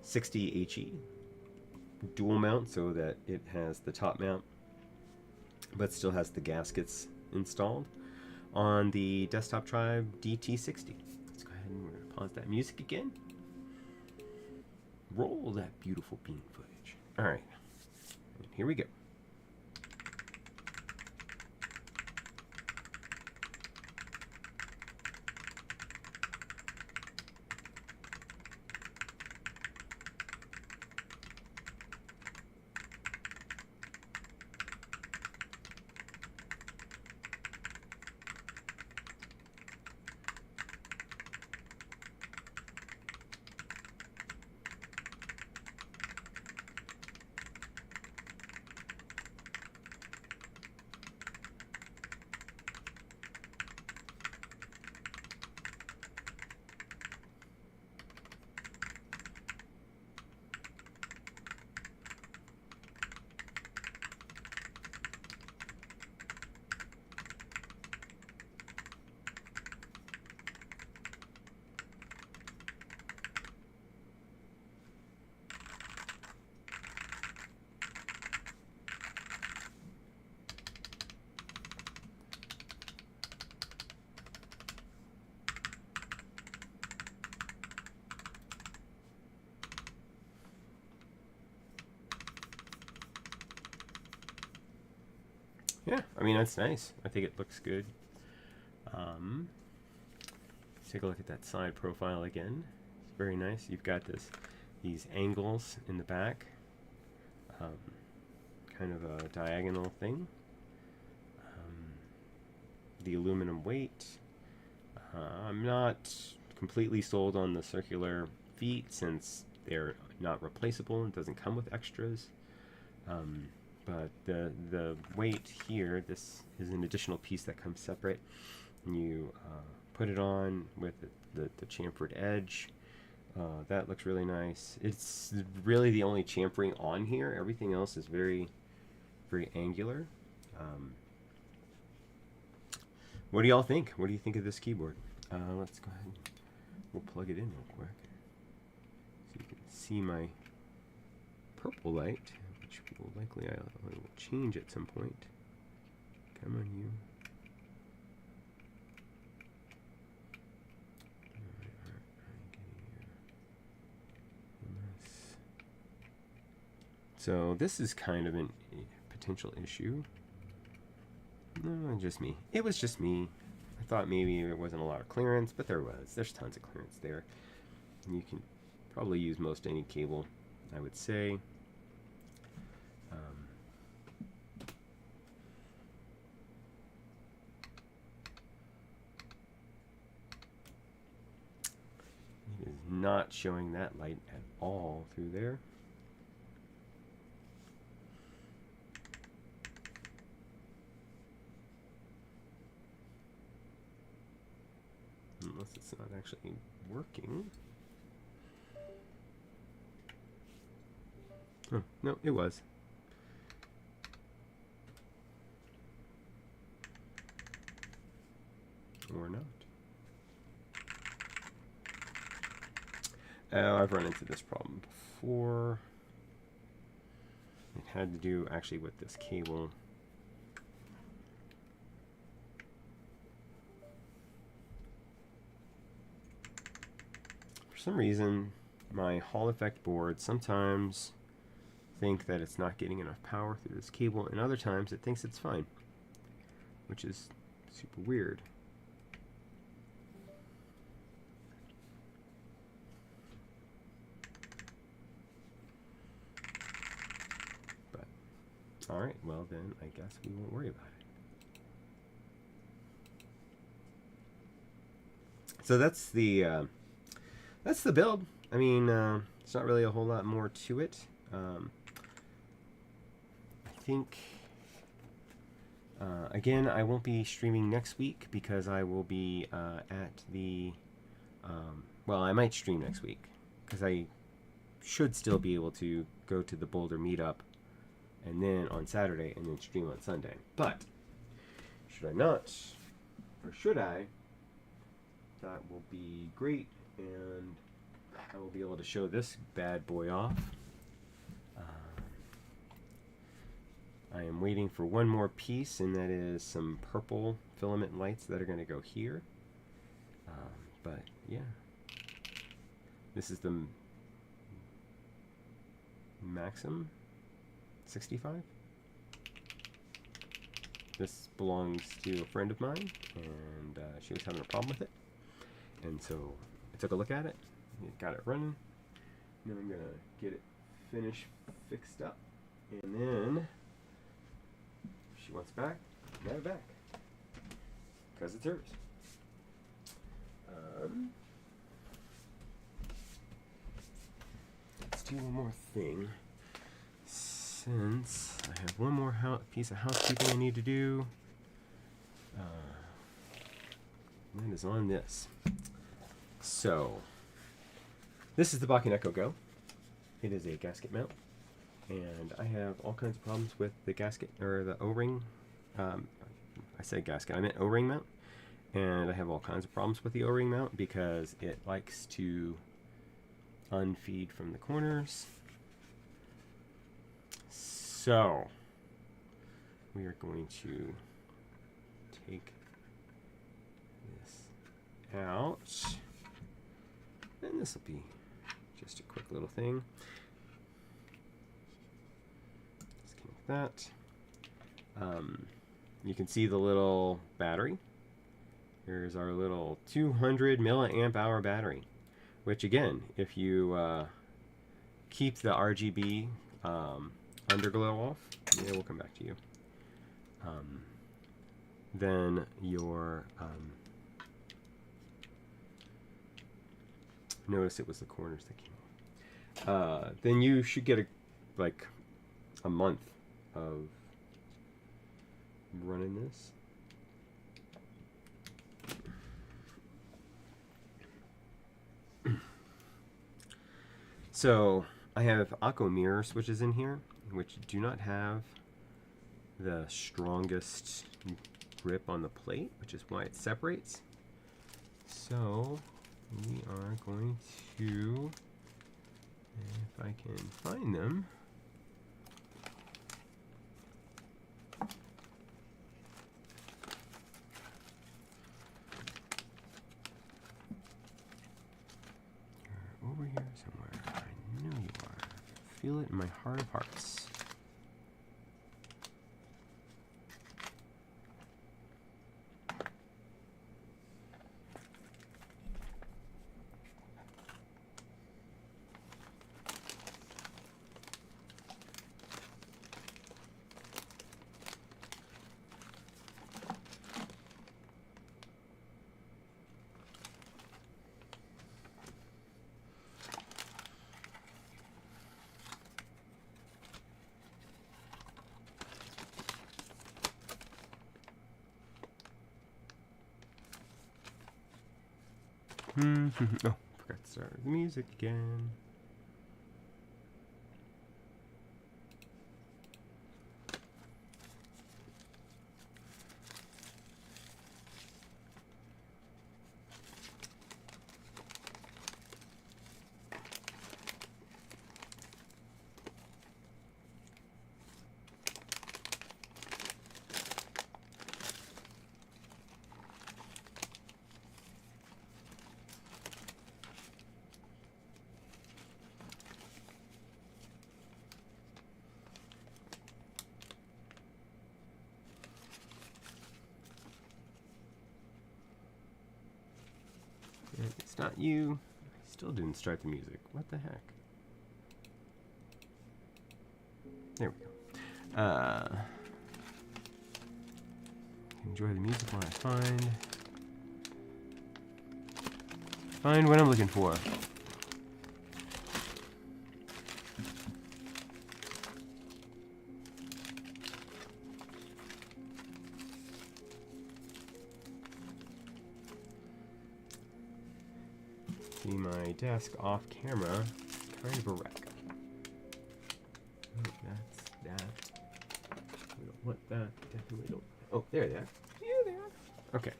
60 HE dual mount, so that it has the top mount but still has the gaskets installed on the Desktop Tribe DT60. Let's go ahead and we're gonna pause that music again. Roll that beautiful bean footage. All right, and here we go. Yeah, I mean, that's nice. I think it looks good. Let's take a look at that side profile again. It's very nice. You've got these angles in the back, kind of a diagonal thing. The aluminum weight. I'm not completely sold on the circular feet since they're not replaceable and doesn't come with extras. But the weight here, this is an additional piece that comes separate. And you put it on with the chamfered edge. That looks really nice. It's really the only chamfering on here. Everything else is very, very angular. What do y'all think? What do you think of this keyboard? Let's go ahead. We'll plug it in real quick so you can see my purple light, which will likely I will change at some point. Come on, you. So this is kind of a potential issue. No, just me. It was just me. I thought maybe there wasn't a lot of clearance, but there was. There's tons of clearance there. And you can probably use most any cable, I would say. It is not showing that light at all through there. Unless it's not actually working. Oh, no, it was. Or not. I've run into this problem before. It had to do actually with this cable. For some reason, my Hall Effect board sometimes think that it's not getting enough power through this cable, and other times it thinks it's fine, which is super weird. But alright, well then I guess we won't worry about it. So that's the build. I mean, it's not really a whole lot more to it. I think, again, I won't be streaming next week because I will be at the, well, I might stream next week because I should still be able to go to the Boulder meetup and then on Saturday and then stream on Sunday. But should I not, or should I, that will be great, and I will be able to show this bad boy off. I am waiting for one more piece, and that is some purple filament lights that are going to go here. But yeah, this is the Maxim 65. This belongs to a friend of mine, and she was having a problem with it, and so I took a look at it, got it running. Now I'm gonna get it finished, fixed up, and then if she wants it back, I have it back because it's hers. Let's do one more thing. Since I have one more piece of housekeeping I need to do, that is on this. So, this is the Bakken Echo Go. It is a gasket mount, and I have all kinds of problems with the gasket, or the O-ring. I said gasket, I meant O-ring mount. And I have all kinds of problems with the O-ring mount because it likes to unfeed from the corners. So, we are going to take this out, and this will be just a quick little thing. Disconnect that. You can see the little battery. Here's our little 200 milliamp hour battery, which again, if you keep the RGB underglow off, yeah, we'll come back to you. Then your notice it was the corners that came off. Then you should get like a month of running this. So I have aqua mirror switches in here, which do not have the strongest grip on the plate, which is why it separates. So we are going to, if I can find them, you're over here somewhere. I know you are. I feel it in my heart of hearts. Oh, forgot to start the music again. It's not you. I still didn't start the music. What the heck? There we go. Enjoy the music while I find what I'm looking for. See my desk off camera, kind of a wreck. Oh, that's that. We don't want that. Definitely don't. Oh, there they are. Yeah, they are. Okay.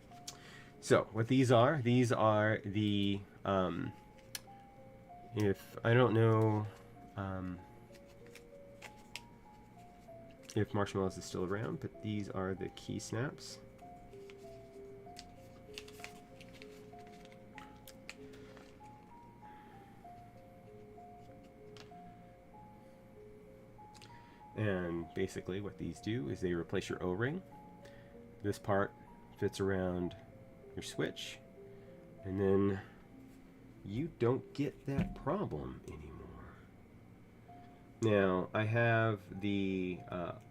So what these are the if I don't know if Marshmallows is still around, but these are the key snaps. And basically what these do is they replace your O-ring. This part fits around your switch, and then you don't get that problem anymore. Now I have the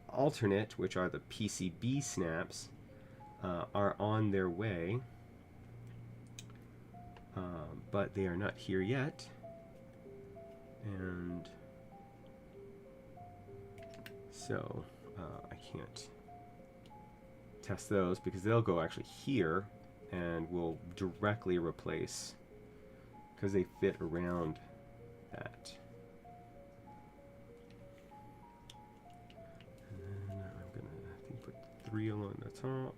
alternate, which are the PCB snaps, are on their way, but they are not here yet. And so I can't test those because they'll go actually here and will directly replace, because they fit around that. And then I'm gonna, I think, put 3 along the top.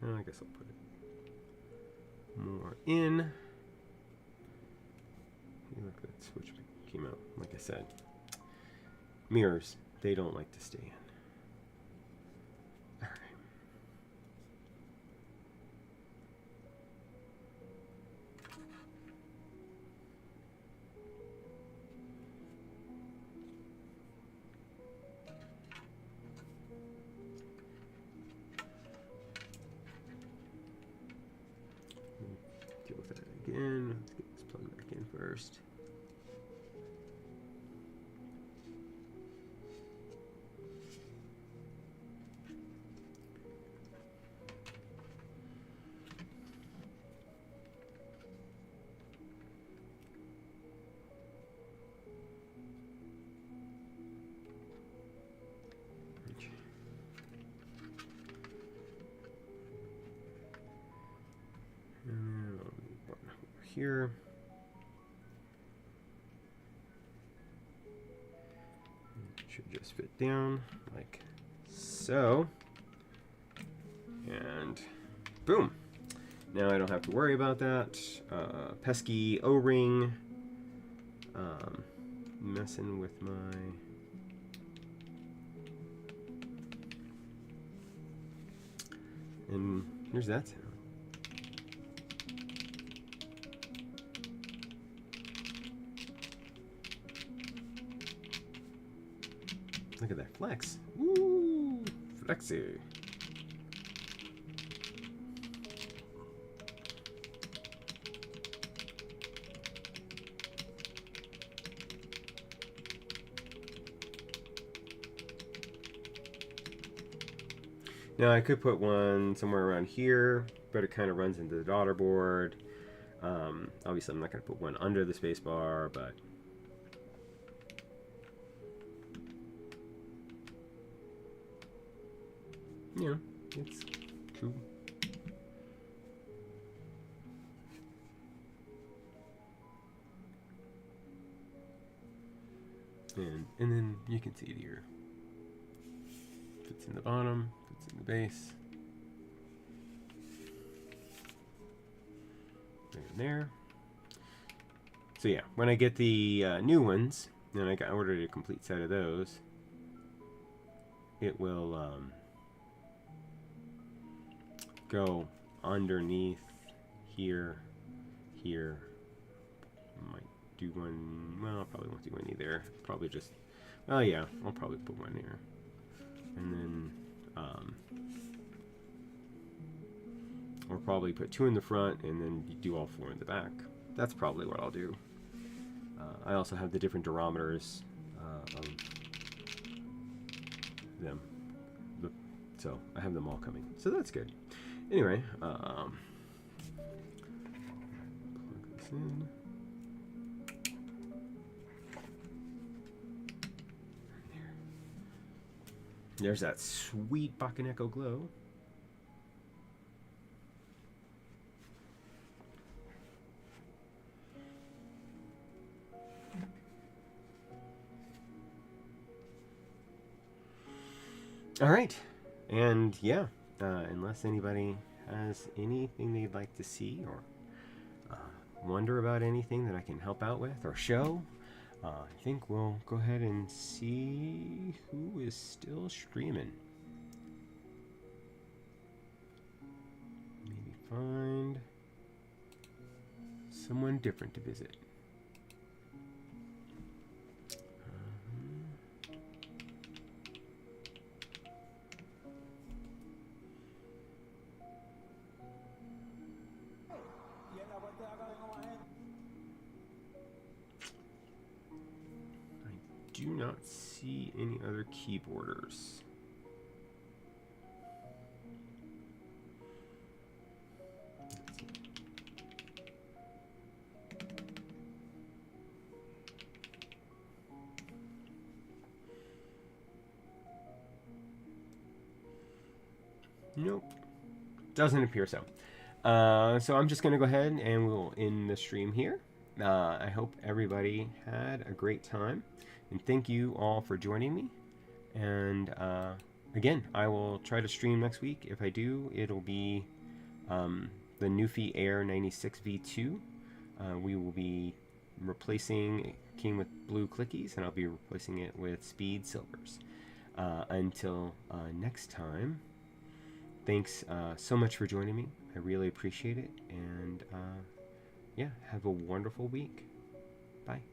I guess I'll put it more in. Look, that switch came out. Like I said, mirrors, they don't like to stay in. All right. Deal with that again. Let's get this plug back in first. Here. It should just fit down like so. And boom. Now I don't have to worry about that pesky O-ring messing with my and here's that sound. Look at that flex. Woo! Flexy. Now I could put one somewhere around here, but it kind of runs into the daughter board. Obviously I'm not going to put one under the space bar, but yeah, it's cool. And then you can see it here. Fits in the bottom, fits in the base. Right in there. So yeah, when I get the new ones, and I ordered a complete set of those, it will go underneath here, here. Might do one. Well, I probably won't do any there. Probably just. Oh yeah, I'll probably put one here, and then or probably put 2 in the front and then do all 4 in the back. That's probably what I'll do. I also have the different durometers of them, so I have them all coming. So that's good. Anyway, plug this in. There's that sweet Bakaneko glow. All right, and yeah, unless anybody has anything they'd like to see or wonder about anything that I can help out with or show, I think we'll go ahead and see who is still streaming. Maybe find someone different to visit. Do not see any other keyboarders. Nope, doesn't appear so. So I'm just going to go ahead and we'll end the stream here. I hope everybody had a great time. And thank you all for joining me. And again, I will try to stream next week. If I do, it'll be the Newfie Air 96 V2. We will be replacing, it came with blue clickies, and I'll be replacing it with speed silvers. Until next time, thanks so much for joining me. I really appreciate it. And yeah, have a wonderful week. Bye.